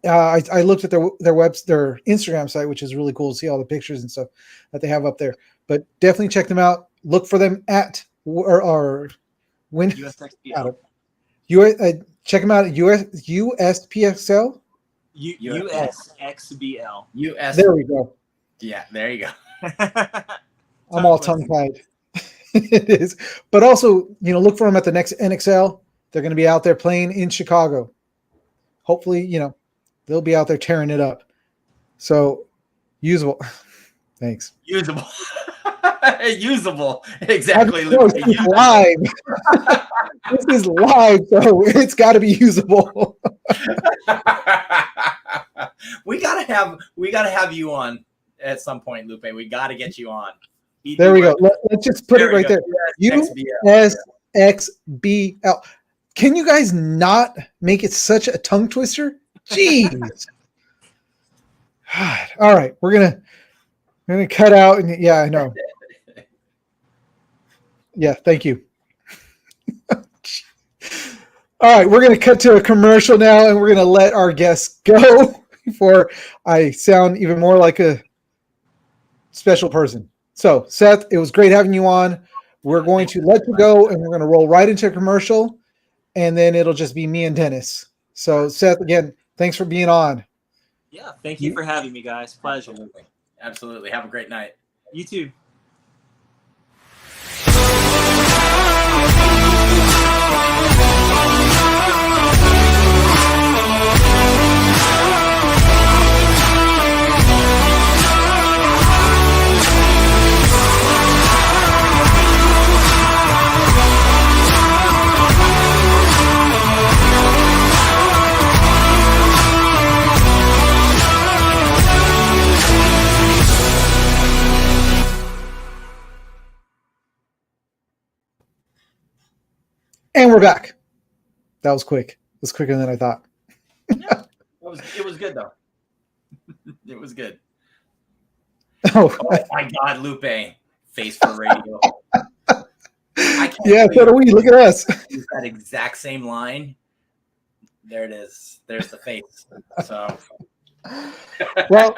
I looked at their Instagram site, which is really cool to see all the pictures and stuff that they have up there. But definitely check them out. Look for them at or when USXPL. Check them out at USPXL. USXBL. There we go. Yeah, there you go. I'm all tongue tied. It is, but also look for them at the next NXL. They're going to be out there playing in Chicago. Hopefully, they'll be out there tearing it up. So usable. Thanks. Usable. Usable. Exactly. This is live. This is live, so it's got to be usable. We gotta have you on at some point, Lupe. We gotta get you on. There we go. Let's just put it right there. USXBL. Can you guys not make it such a tongue twister? Jeez. All right, we're gonna cut out, and yeah, I know. Yeah, thank you. All right, we're gonna cut to a commercial now, and we're gonna let our guests go before I sound even more like a special person. So, Seth, it was great having you on. We're going to let you go, and we're going to roll right into a commercial, and then it'll just be me and Dennis. So, Seth, again, thanks for being on. Yeah, thank you for having me, guys. Pleasure. Absolutely. Have a great night. You too. And we're back. That was quick. It was quicker than I thought. Yeah, it was good though. It was good. Oh my God, Lupe, face for radio. Yeah, so do we. Look at us. That exact same line. There it is. There's the face. So, well,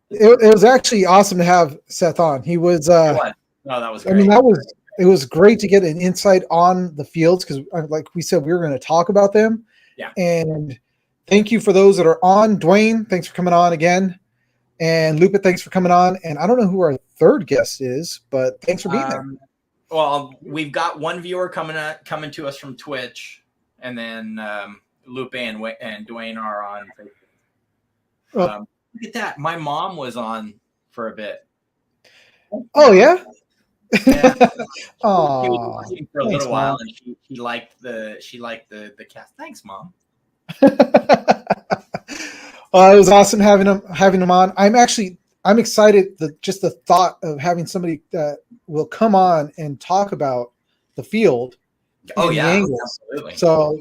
it was actually awesome to have Seth on. He was. No, that was great. I mean, it was great to get an insight on the fields because, like we said, we were going to talk about them. Yeah. And thank you for those that are on. Dwayne, thanks for coming on again. And Lupe, thanks for coming on. And I don't know who our third guest is, but thanks for being there. Well, we've got one viewer coming to us from Twitch, and then Lupe and Dwayne are on Facebook. Look at that. My mom was on for a bit. Oh, yeah? Yeah. She was watching for a little while, and she liked the cast. Thanks, Mom. It was awesome having him on. I'm excited that just the thought of having somebody that will come on and talk about the field. Oh and the yeah, angles. absolutely. So,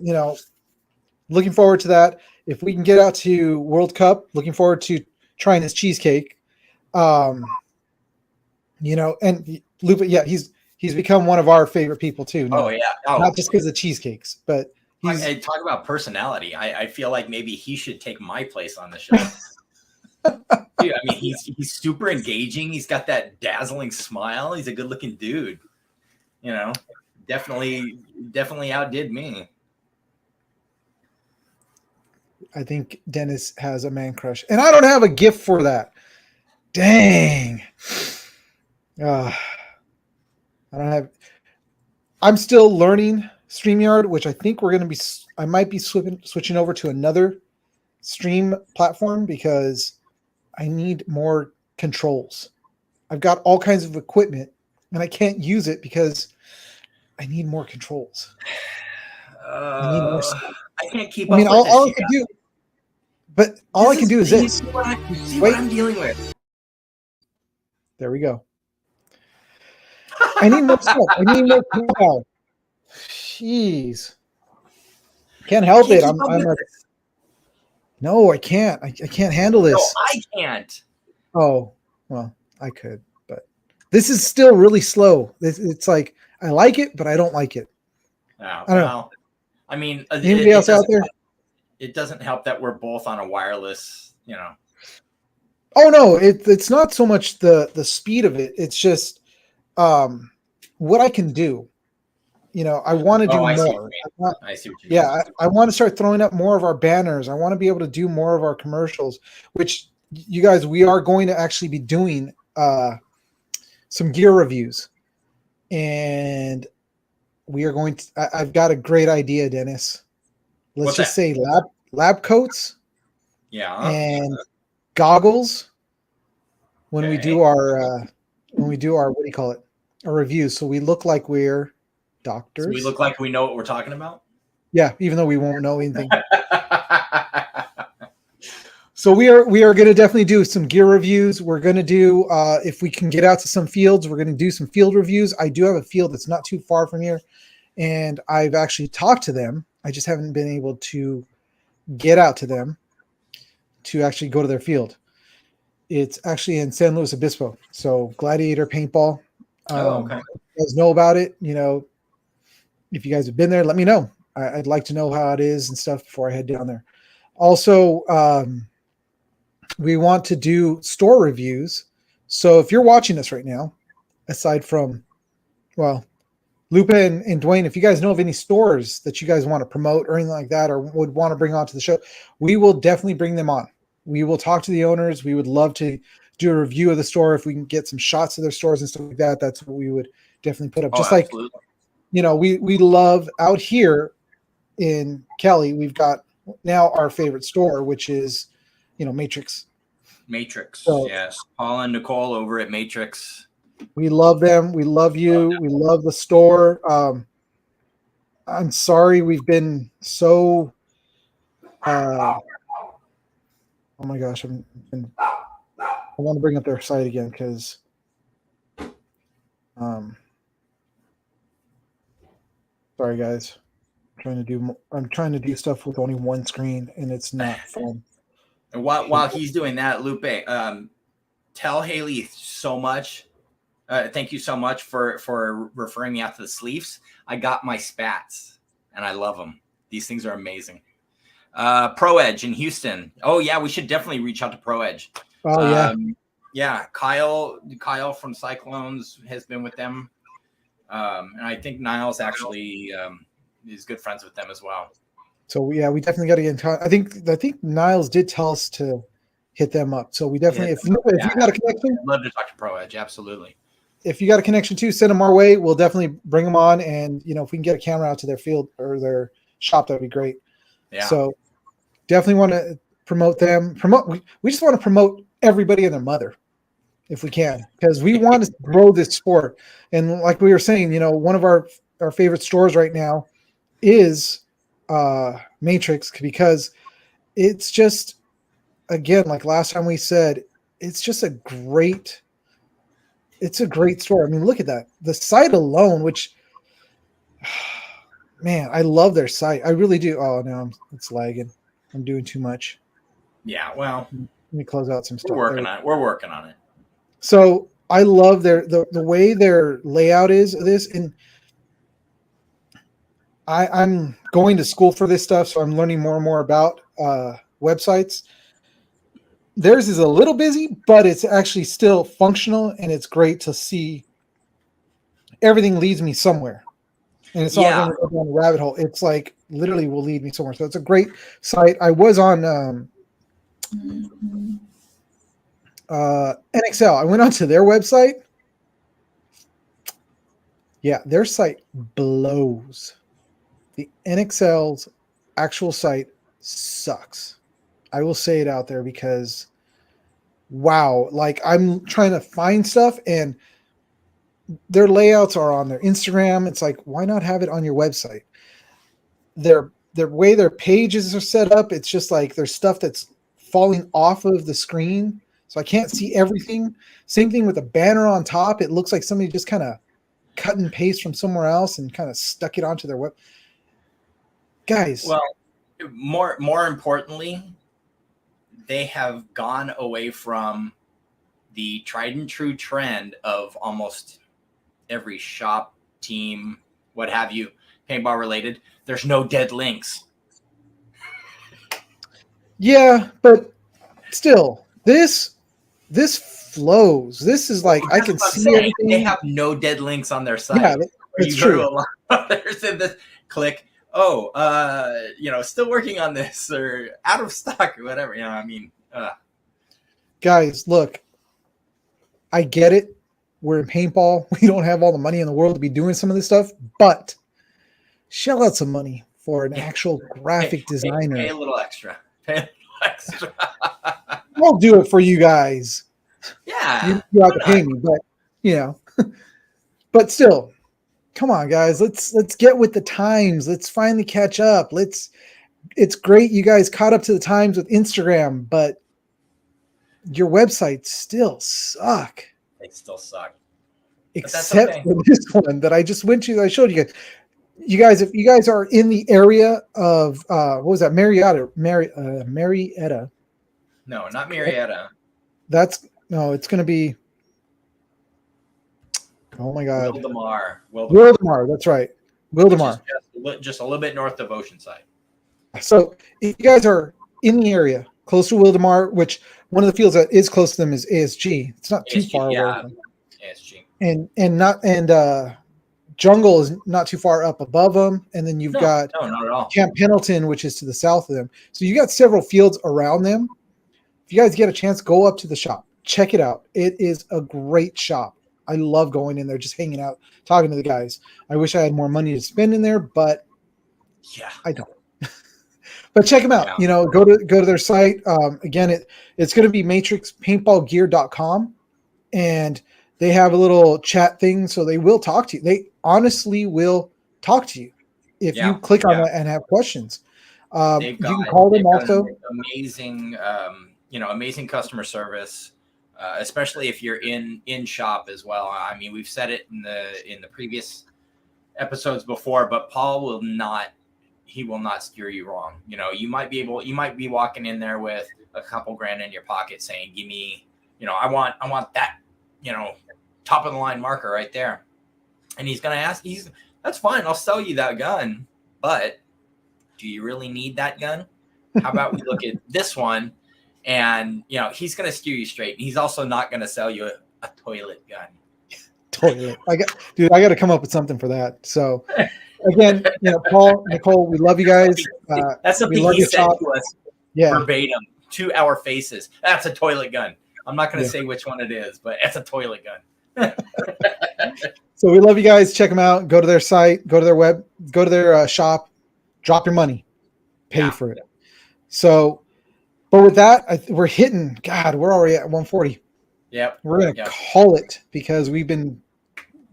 looking forward to that. If we can get out to World Cup, looking forward to trying this cheesecake. And Lupe, yeah, he's become one of our favorite people too. Oh yeah. Oh, Not just because of cheesecakes, but I talk about personality. I feel like maybe he should take my place on the show. Dude, I mean, he's super engaging. He's got that dazzling smile. He's a good looking dude. Definitely outdid me. I think Dennis has a man crush, and I don't have a gift for that. Dang. I don't have. I'm still learning StreamYard, which I think I might be switching over to another stream platform because I need more controls. I've got all kinds of equipment and I can't use it because I need more controls. I need more stuff. I can't keep I mean, up with all I can do, but all I can do is this. See what I'm dealing with. There we go. I need more stuff. I need more power. Jeez. Can't help it. No, I can't. I can't handle this. No, I can't. Oh, well, I could, but this is still really slow. It's like I like it, but I don't like it. Oh, I don't know. I mean, Anybody else out there? It doesn't help that we're both on a wireless, Oh no, it's not so much the speed of it. It's just what I can do. I want to do more. I see what you mean. Yeah, I want to start throwing up more of our banners. I want to be able to do more of our commercials, which you guys, we are going to actually be doing some gear reviews. And we are going to, I've got a great idea, Dennis. Let's just say lab coats. Yeah. And goggles when we do our what do you call it? Our reviews. So we look like we're doctors. So we look like we know what we're talking about? Yeah, even though we won't know anything. So we are going to definitely do some gear reviews. We're going to do if we can get out to some fields, we're going to do some field reviews. I do have a field that's not too far from here, and I've actually talked to them. I just haven't been able to get out to them to actually go to their field. It's actually in San Luis Obispo. So Gladiator Paintball. Okay. You guys know about it. If you guys have been there, let me know. I'd like to know how it is and stuff before I head down there. Also, we want to do store reviews. So if you're watching this right now, aside from, Lupe and Dwayne, if you guys know of any stores that you guys want to promote or anything like that, or would want to bring onto the show, we will definitely bring them on. We will talk to the owners. We would love to do a review of the store. If we can get some shots of their stores and stuff like that, that's what we would definitely put up. Just absolutely. We love out here in Kelly, we've got now our favorite store, which is, Matrix. So, yes. Paul and Nicole over at Matrix. We love them. We love you. We love the store. I'm sorry we've been so. Oh my gosh! I want to bring up their site again because. Sorry guys, I'm trying to do stuff with only one screen and it's not fun. And while he's doing that, Lupe, tell Haley so much. Thank you so much for referring me out to the sleeves. I got my spats and I love them. These things are amazing. Pro Edge in Houston. Oh yeah, we should definitely reach out to Pro Edge. Oh yeah. Yeah. Kyle from Cyclones has been with them. And I think Niles actually is good friends with them as well. So yeah, we definitely got to get in touch. I think Niles did tell us to hit them up. So we definitely, if you got a connection, I'd love to talk to Pro Edge. Absolutely. If you got a connection too, send them our way. We'll definitely bring them on. And if we can get a camera out to their field or their shop, that'd be great. Yeah. So definitely want to promote them. We just want to promote everybody and their mother, if we can, because we want to grow this sport. And like we were saying, one of our favorite stores right now is Matrix, because it's just, again, like last time we said, it's just a great store. I mean, look at that. The site alone, which, man, I love their site. I really do. Oh no, it's lagging. I'm doing too much. Yeah, well, Let me close out some stuff. We're working on it. So I love the way their layout is of this, and I'm going to school for this stuff, so I'm learning more and more about websites. Theirs is a little busy, but it's actually still functional, and it's great to see everything leads me somewhere. And it's not going to go down a rabbit hole. It's like literally will lead me somewhere. So it's a great site. I was on NXL. I went onto their website. Yeah, their site blows. The NXL's actual site sucks. I will say it out there because, wow, like I'm trying to find stuff and their layouts are on their Instagram. It's like, why not have it on your website? Their way their pages are set up, it's just like there's stuff that's falling off of the screen, so I can't see everything. Same thing with the banner on top. It looks like somebody just kind of cut and paste from somewhere else and kind of stuck it onto their web. Guys, well, more importantly, they have gone away from the tried and true trend of almost every shop, team, what have you, paintball related. There's no dead links. Yeah, but still, this flows. This is like I can see everything. They have no dead links on their site. Yeah, it's true. There's in this click. Oh, still working on this or out of stock or whatever. I mean, guys, look, I get it. We're in paintball. We don't have all the money in the world to be doing some of this stuff, but shell out some money for an actual graphic designer. Pay a little extra. I'll do it for you guys. Yeah. You have to pay me, but but still, come on, guys. Let's get with the times. Let's finally catch up. It's great you guys caught up to the times with Instagram, but your websites still suck. They still suck. Except for this one that I just went to. I showed you guys. You guys, if you guys are in the area of what was that? Marietta. No, not Marietta. It's going to be. Oh my God. Wildomar. That's right. Wildomar. Just a little bit north of Oceanside. So if you guys are in the area close to Wildomar, which one of the fields that is close to them is ASG. It's not too far away. ASG. And Jungle is not too far up above them. And then you've got not at all. Camp Pendleton, which is to the south of them. So you got several fields around them. If you guys get a chance, go up to the shop. Check it out. It is a great shop. I love going in there, just hanging out, talking to the guys. I wish I had more money to spend in there, but I don't. But check them out. Yeah. Go to their site. Again, it's going to be matrixpaintballgear.com, and they have a little chat thing, so they will talk to you. They honestly will talk to you if you click on that and have questions. You can call them also. Amazing, amazing customer service. Especially if you're in shop as well. I mean, we've said it in the previous episodes before, but Paul will not steer you wrong. You might be walking in there with a couple grand in your pocket saying, give me, I want that, top of the line marker right there. And he's going to ask, that's fine. I'll sell you that gun, but do you really need that gun? How about we look at this one? And he's going to steer you straight. He's also not going to sell you a toilet gun. Toilet. I got to come up with something for that. So again, Paul, Nicole, we love you guys. That's something he said to us verbatim to our faces. That's a toilet gun. I'm not going to say which one it is, but it's a toilet gun. So we love you guys. Check them out. Go to their site. Go to their web. Go to their shop. Drop your money. Pay for it. So. But with that, we're hitting. God, we're already at 140. Yep. We're gonna call it because we've been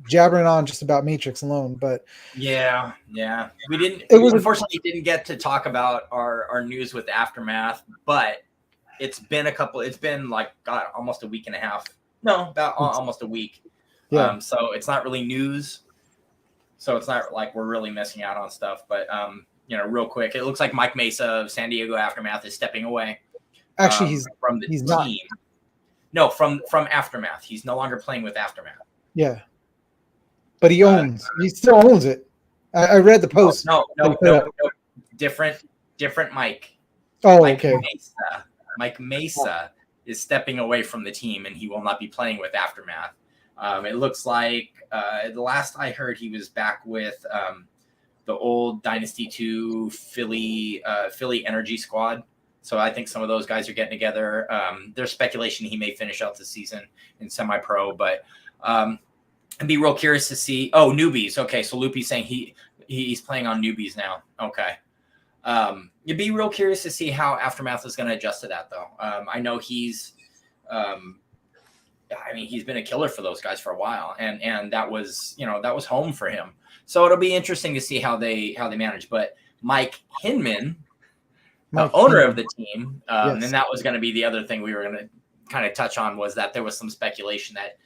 jabbering on just about Matrix alone, but yeah. We didn't. It was- unfortunately didn't get to talk about our news with Aftermath, but it's been like God, almost a week and a half. No, about almost a week. yeah. So it's not really news. So it's not like we're really missing out on stuff. But real quick, it looks like Mike Mesa of San Diego Aftermath is stepping away. Actually, from the he's team. not. No, from Aftermath. He's no longer playing with Aftermath. Yeah, but he still owns it. I read the post. No. Different Mike. Oh, Mike okay. Mike Mesa is stepping away from the team, and he will not be playing with Aftermath. It looks like the last I heard, he was back with the old Dynasty 2 Philly Energy squad. So I think some of those guys are getting together. There's speculation he may finish out the season in semi-pro, but I'd be real curious to see. Oh, newbies. Okay, so Loopy's saying he's playing on newbies now. Okay. You'd be real curious to see how Aftermath is going to adjust to that, though. I know he's been a killer for those guys for a while, and that was home for him. So it'll be interesting to see how they manage. But Mike Hinman, the owner of the team, yes. and that was going to be the other thing we were going to kind of touch on, was that there was some speculation that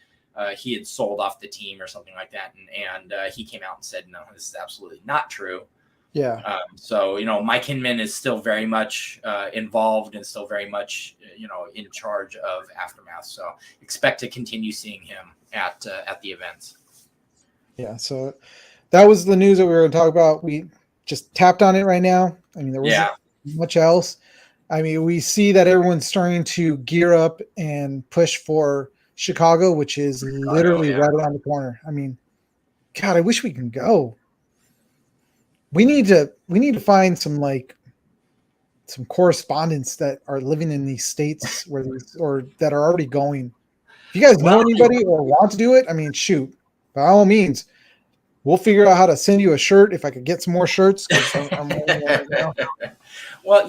he had sold off the team or something like that, and he came out and said, no, this is absolutely not true. Yeah. So Mike Hinman is still very much involved and still very much in charge of Aftermath. So expect to continue seeing him at the events. Yeah. So that was the news that we were going to talk about. We just tapped on it right now. I mean, there wasn't much else. I mean, we see that everyone's starting to gear up and push for Chicago, which is literally right around the corner. I mean, God, I wish we can go. We need to find some correspondents that are living in these states or that are already going. If you guys know anybody or want to do it, I mean, shoot, by all means, we'll figure out how to send you a shirt if I could get some more shirts. I'm right now. Well,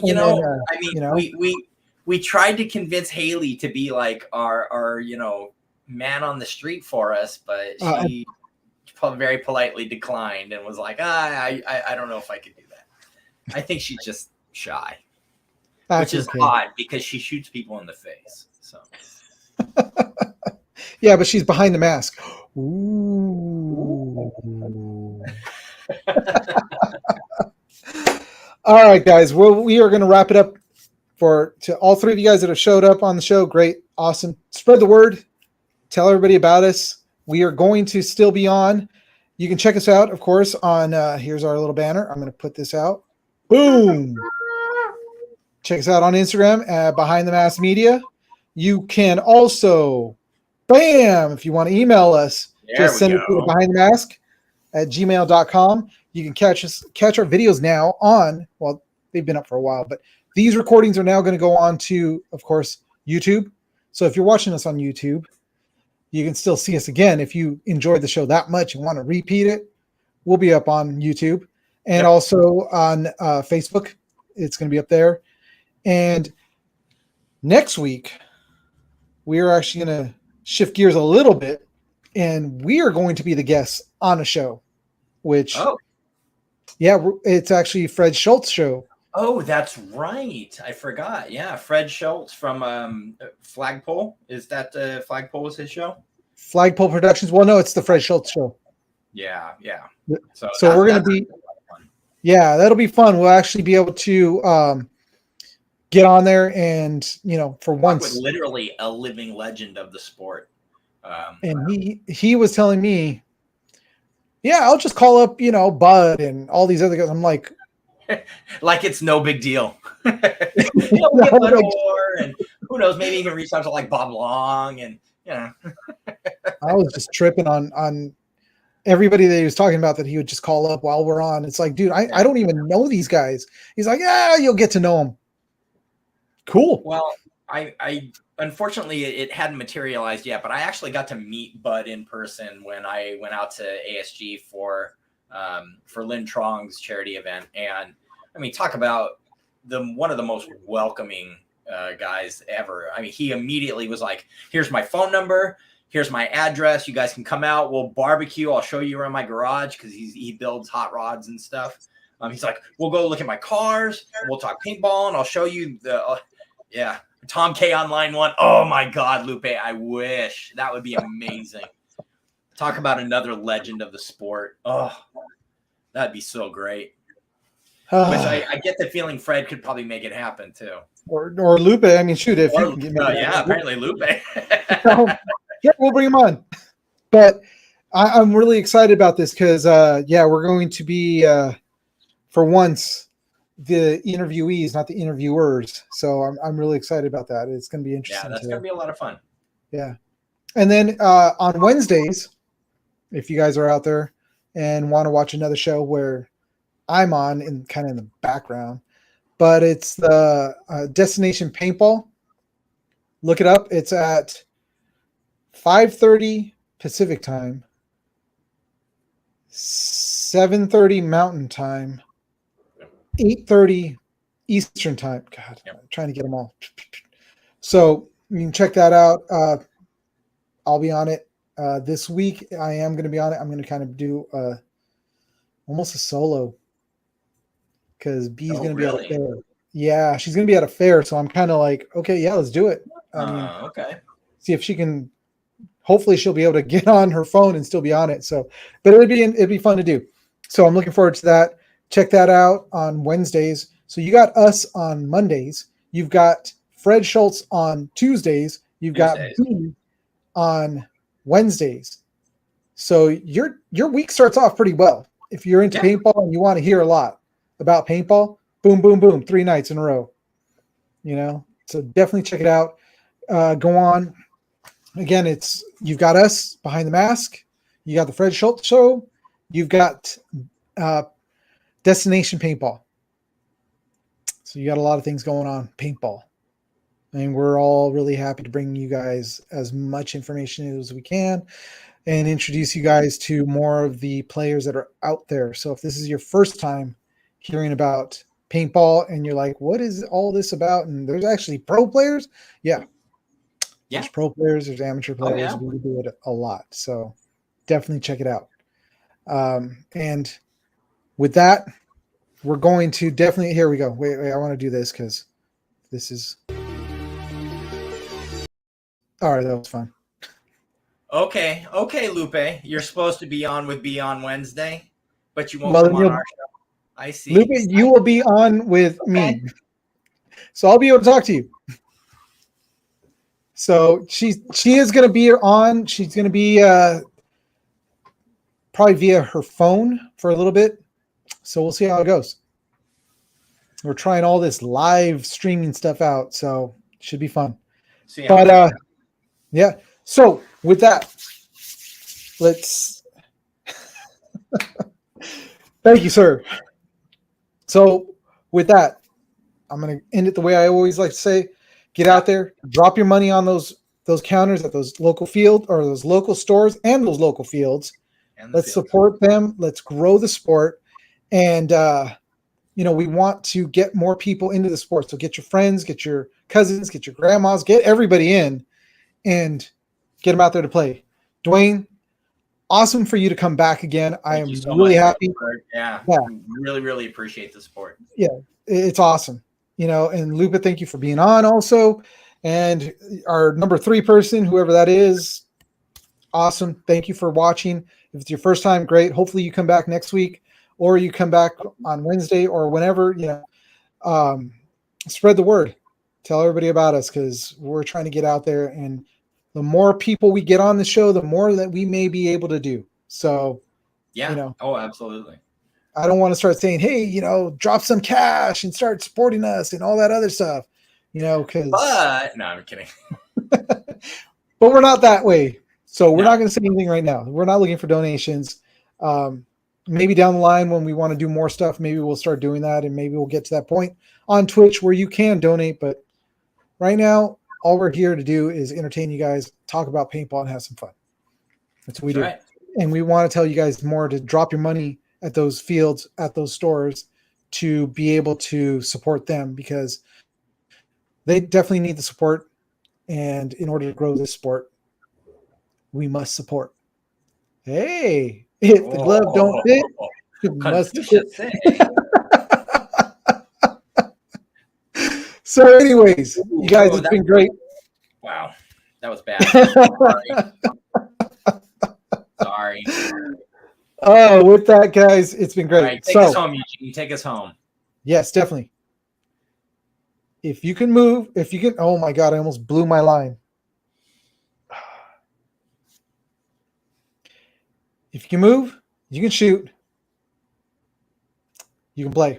we tried to convince Haley to be like our man on the street for us, but she very politely declined and was like, I don't know if I could do that. I think she's just shy, which is odd because she shoots people in the face. So yeah, but she's behind the mask. Ooh. All right, guys. Well, we are going to wrap it up to all three of you guys that have showed up on the show. Great. Awesome. Spread the word. Tell everybody about us. We are going to still be on. You can check us out, of course, on here's our little banner. I'm going to put this out. Boom. Check us out on Instagram at Behind the Mask Media. You can also, bam, if you want to email us, just send it to Behind the Mask at gmail.com. You can catch our videos now on, well, they've been up for a while, but these recordings are now going to go on to, of course, YouTube. So if you're watching us on YouTube, you can still see us again. If you enjoyed the show that much and want to repeat it, we'll be up on YouTube and also on Facebook. It's going to be up there. And next week, we are actually going to shift gears a little bit, and we are going to be the guests on a show, which, it's actually Fred Schultz show. Oh, that's right. I forgot. Yeah, Fred Schultz from Flagpole. Is that Flagpole was his show? Flagpole Productions. Well, no, it's the Fred Schultz show. Yeah. So we're going to be, that'll be fun. We'll actually be able to get on there and, for once. With literally a living legend of the sport. And he was telling me, I'll just call up, Bud and all these other guys. I'm like, it's no big deal. And who knows, maybe even reach out to like Bob Long and I was just tripping on everybody that he was talking about that he would just call up while we're on. It's like, dude, I don't even know these guys. He's like, you'll get to know them. Cool. Well, I unfortunately it hadn't materialized yet, but I actually got to meet Bud in person when I went out to ASG for Lynn Trong's charity event. And I mean, talk about one of the most welcoming guys ever. I mean, he immediately was like, here's my phone number. Here's my address. You guys can come out. We'll barbecue. I'll show you around my garage because he builds hot rods and stuff. He's like, we'll go look at my cars. And we'll talk paintball, and I'll show you the Tom K Online one. Oh my God, Lupe! I wish that would be amazing. Talk about another legend of the sport. Oh, that'd be so great. Which I get the feeling Fred could probably make it happen too. Or Lupe. I mean, shoot, if you can get me apparently Lupe. Yeah, we'll bring him on. But I'm really excited about this because, we're going to be, for once, the interviewees, not the interviewers. So I'm really excited about that. It's going to be interesting. Yeah, that's going to be a lot of fun. Yeah. And then on Wednesdays, if you guys are out there and want to watch another show where I'm on in the background, but it's the Destination Paintball. Look it up. It's at 5:30 Pacific time, 7:30 Mountain time, 8:30 Eastern time. God, I'm trying to get them all. So you can check that out. I'll be on it this week. I am going to be on it. I'm going to kind of do almost a solo because B's going to be at a fair. Yeah, she's going to be at a fair. So I'm kind of like, okay, yeah, let's do it. Okay. See if she can. Hopefully she'll be able to get on her phone and still be on it. So, but it'd be fun to do. So I'm looking forward to that. Check that out on Wednesdays. So you got us on Mondays. You've got Fred Schultz on Tuesdays. You've got B on Wednesdays. So your week starts off pretty well. If you're into paintball and you want to hear a lot about paintball, boom, boom, boom, 3 nights in a row. So definitely check it out. Go on. Again, you've got us behind the mask. You got the Fred Schultz show. You've got Destination Paintball. So you got a lot of things going on. Paintball. And we're all really happy to bring you guys as much information as we can and introduce you guys to more of the players that are out there. So if this is your first time hearing about paintball and you're like, what is all this about? And there's actually pro players. Yeah. There's pro players, there's amateur players. Oh, yeah. We do it a lot. So definitely check it out. And with that, we're going to definitely, here we go. Wait, I want to do this because this is, all right, that was fun. Okay, Lupe. You're supposed to be on with B on Wednesday, but you won't come on our show. I see. Lupe, you will be on with me. So I'll be able to talk to you. So she is going to be on. She's going to be probably via her phone for a little bit. So we'll see how it goes. We're trying all this live streaming stuff out, so it should be fun. Yeah. So with that, let's. Thank you, sir. So with that, I'm going to end it the way I always like to say. Get out there, drop your money on those counters at those local field or those local stores and those local fields. Let's support them. Let's grow the sport. And, we want to get more people into the sport. So get your friends, get your cousins, get your grandmas, get everybody in and get them out there to play. Dwayne, awesome for you to come back again. I am really happy. Yeah. Really, really appreciate the support. Yeah, it's awesome. And Lupe, thank you for being on also. And our number 3 person, whoever that is, awesome. Thank you for watching. If it's your first time, great. Hopefully you come back next week or you come back on Wednesday or whenever, spread the word. Tell everybody about us because we're trying to get out there. And the more people we get on the show, the more that we may be able to do. So, Oh, absolutely. I don't want to start saying, hey, drop some cash and start supporting us and all that other stuff, because. But no, I'm kidding. But we're not that way. So we're not going to say anything right now. We're not looking for donations. Maybe down the line when we want to do more stuff, maybe we'll start doing that. And maybe we'll get to that point on Twitch where you can donate. But right now, all we're here to do is entertain you guys, talk about paintball and have some fun. That's what we do. Right. And we want to tell you guys more to drop your money at those fields, at those stores to be able to support them because they definitely need the support and in order to grow this sport. we must support. Hey, if the glove don't fit, you must quit. Confucius say. So, anyways, you guys, Oh, it's been great. Wow, that was bad. Sorry. Oh, with that, guys, it's been All great. right, take So, us home, Eugene. Take us home. yes, definitely. If you can move, if you can, oh my God, I almost blew my line. If you can move, you can shoot, you can play.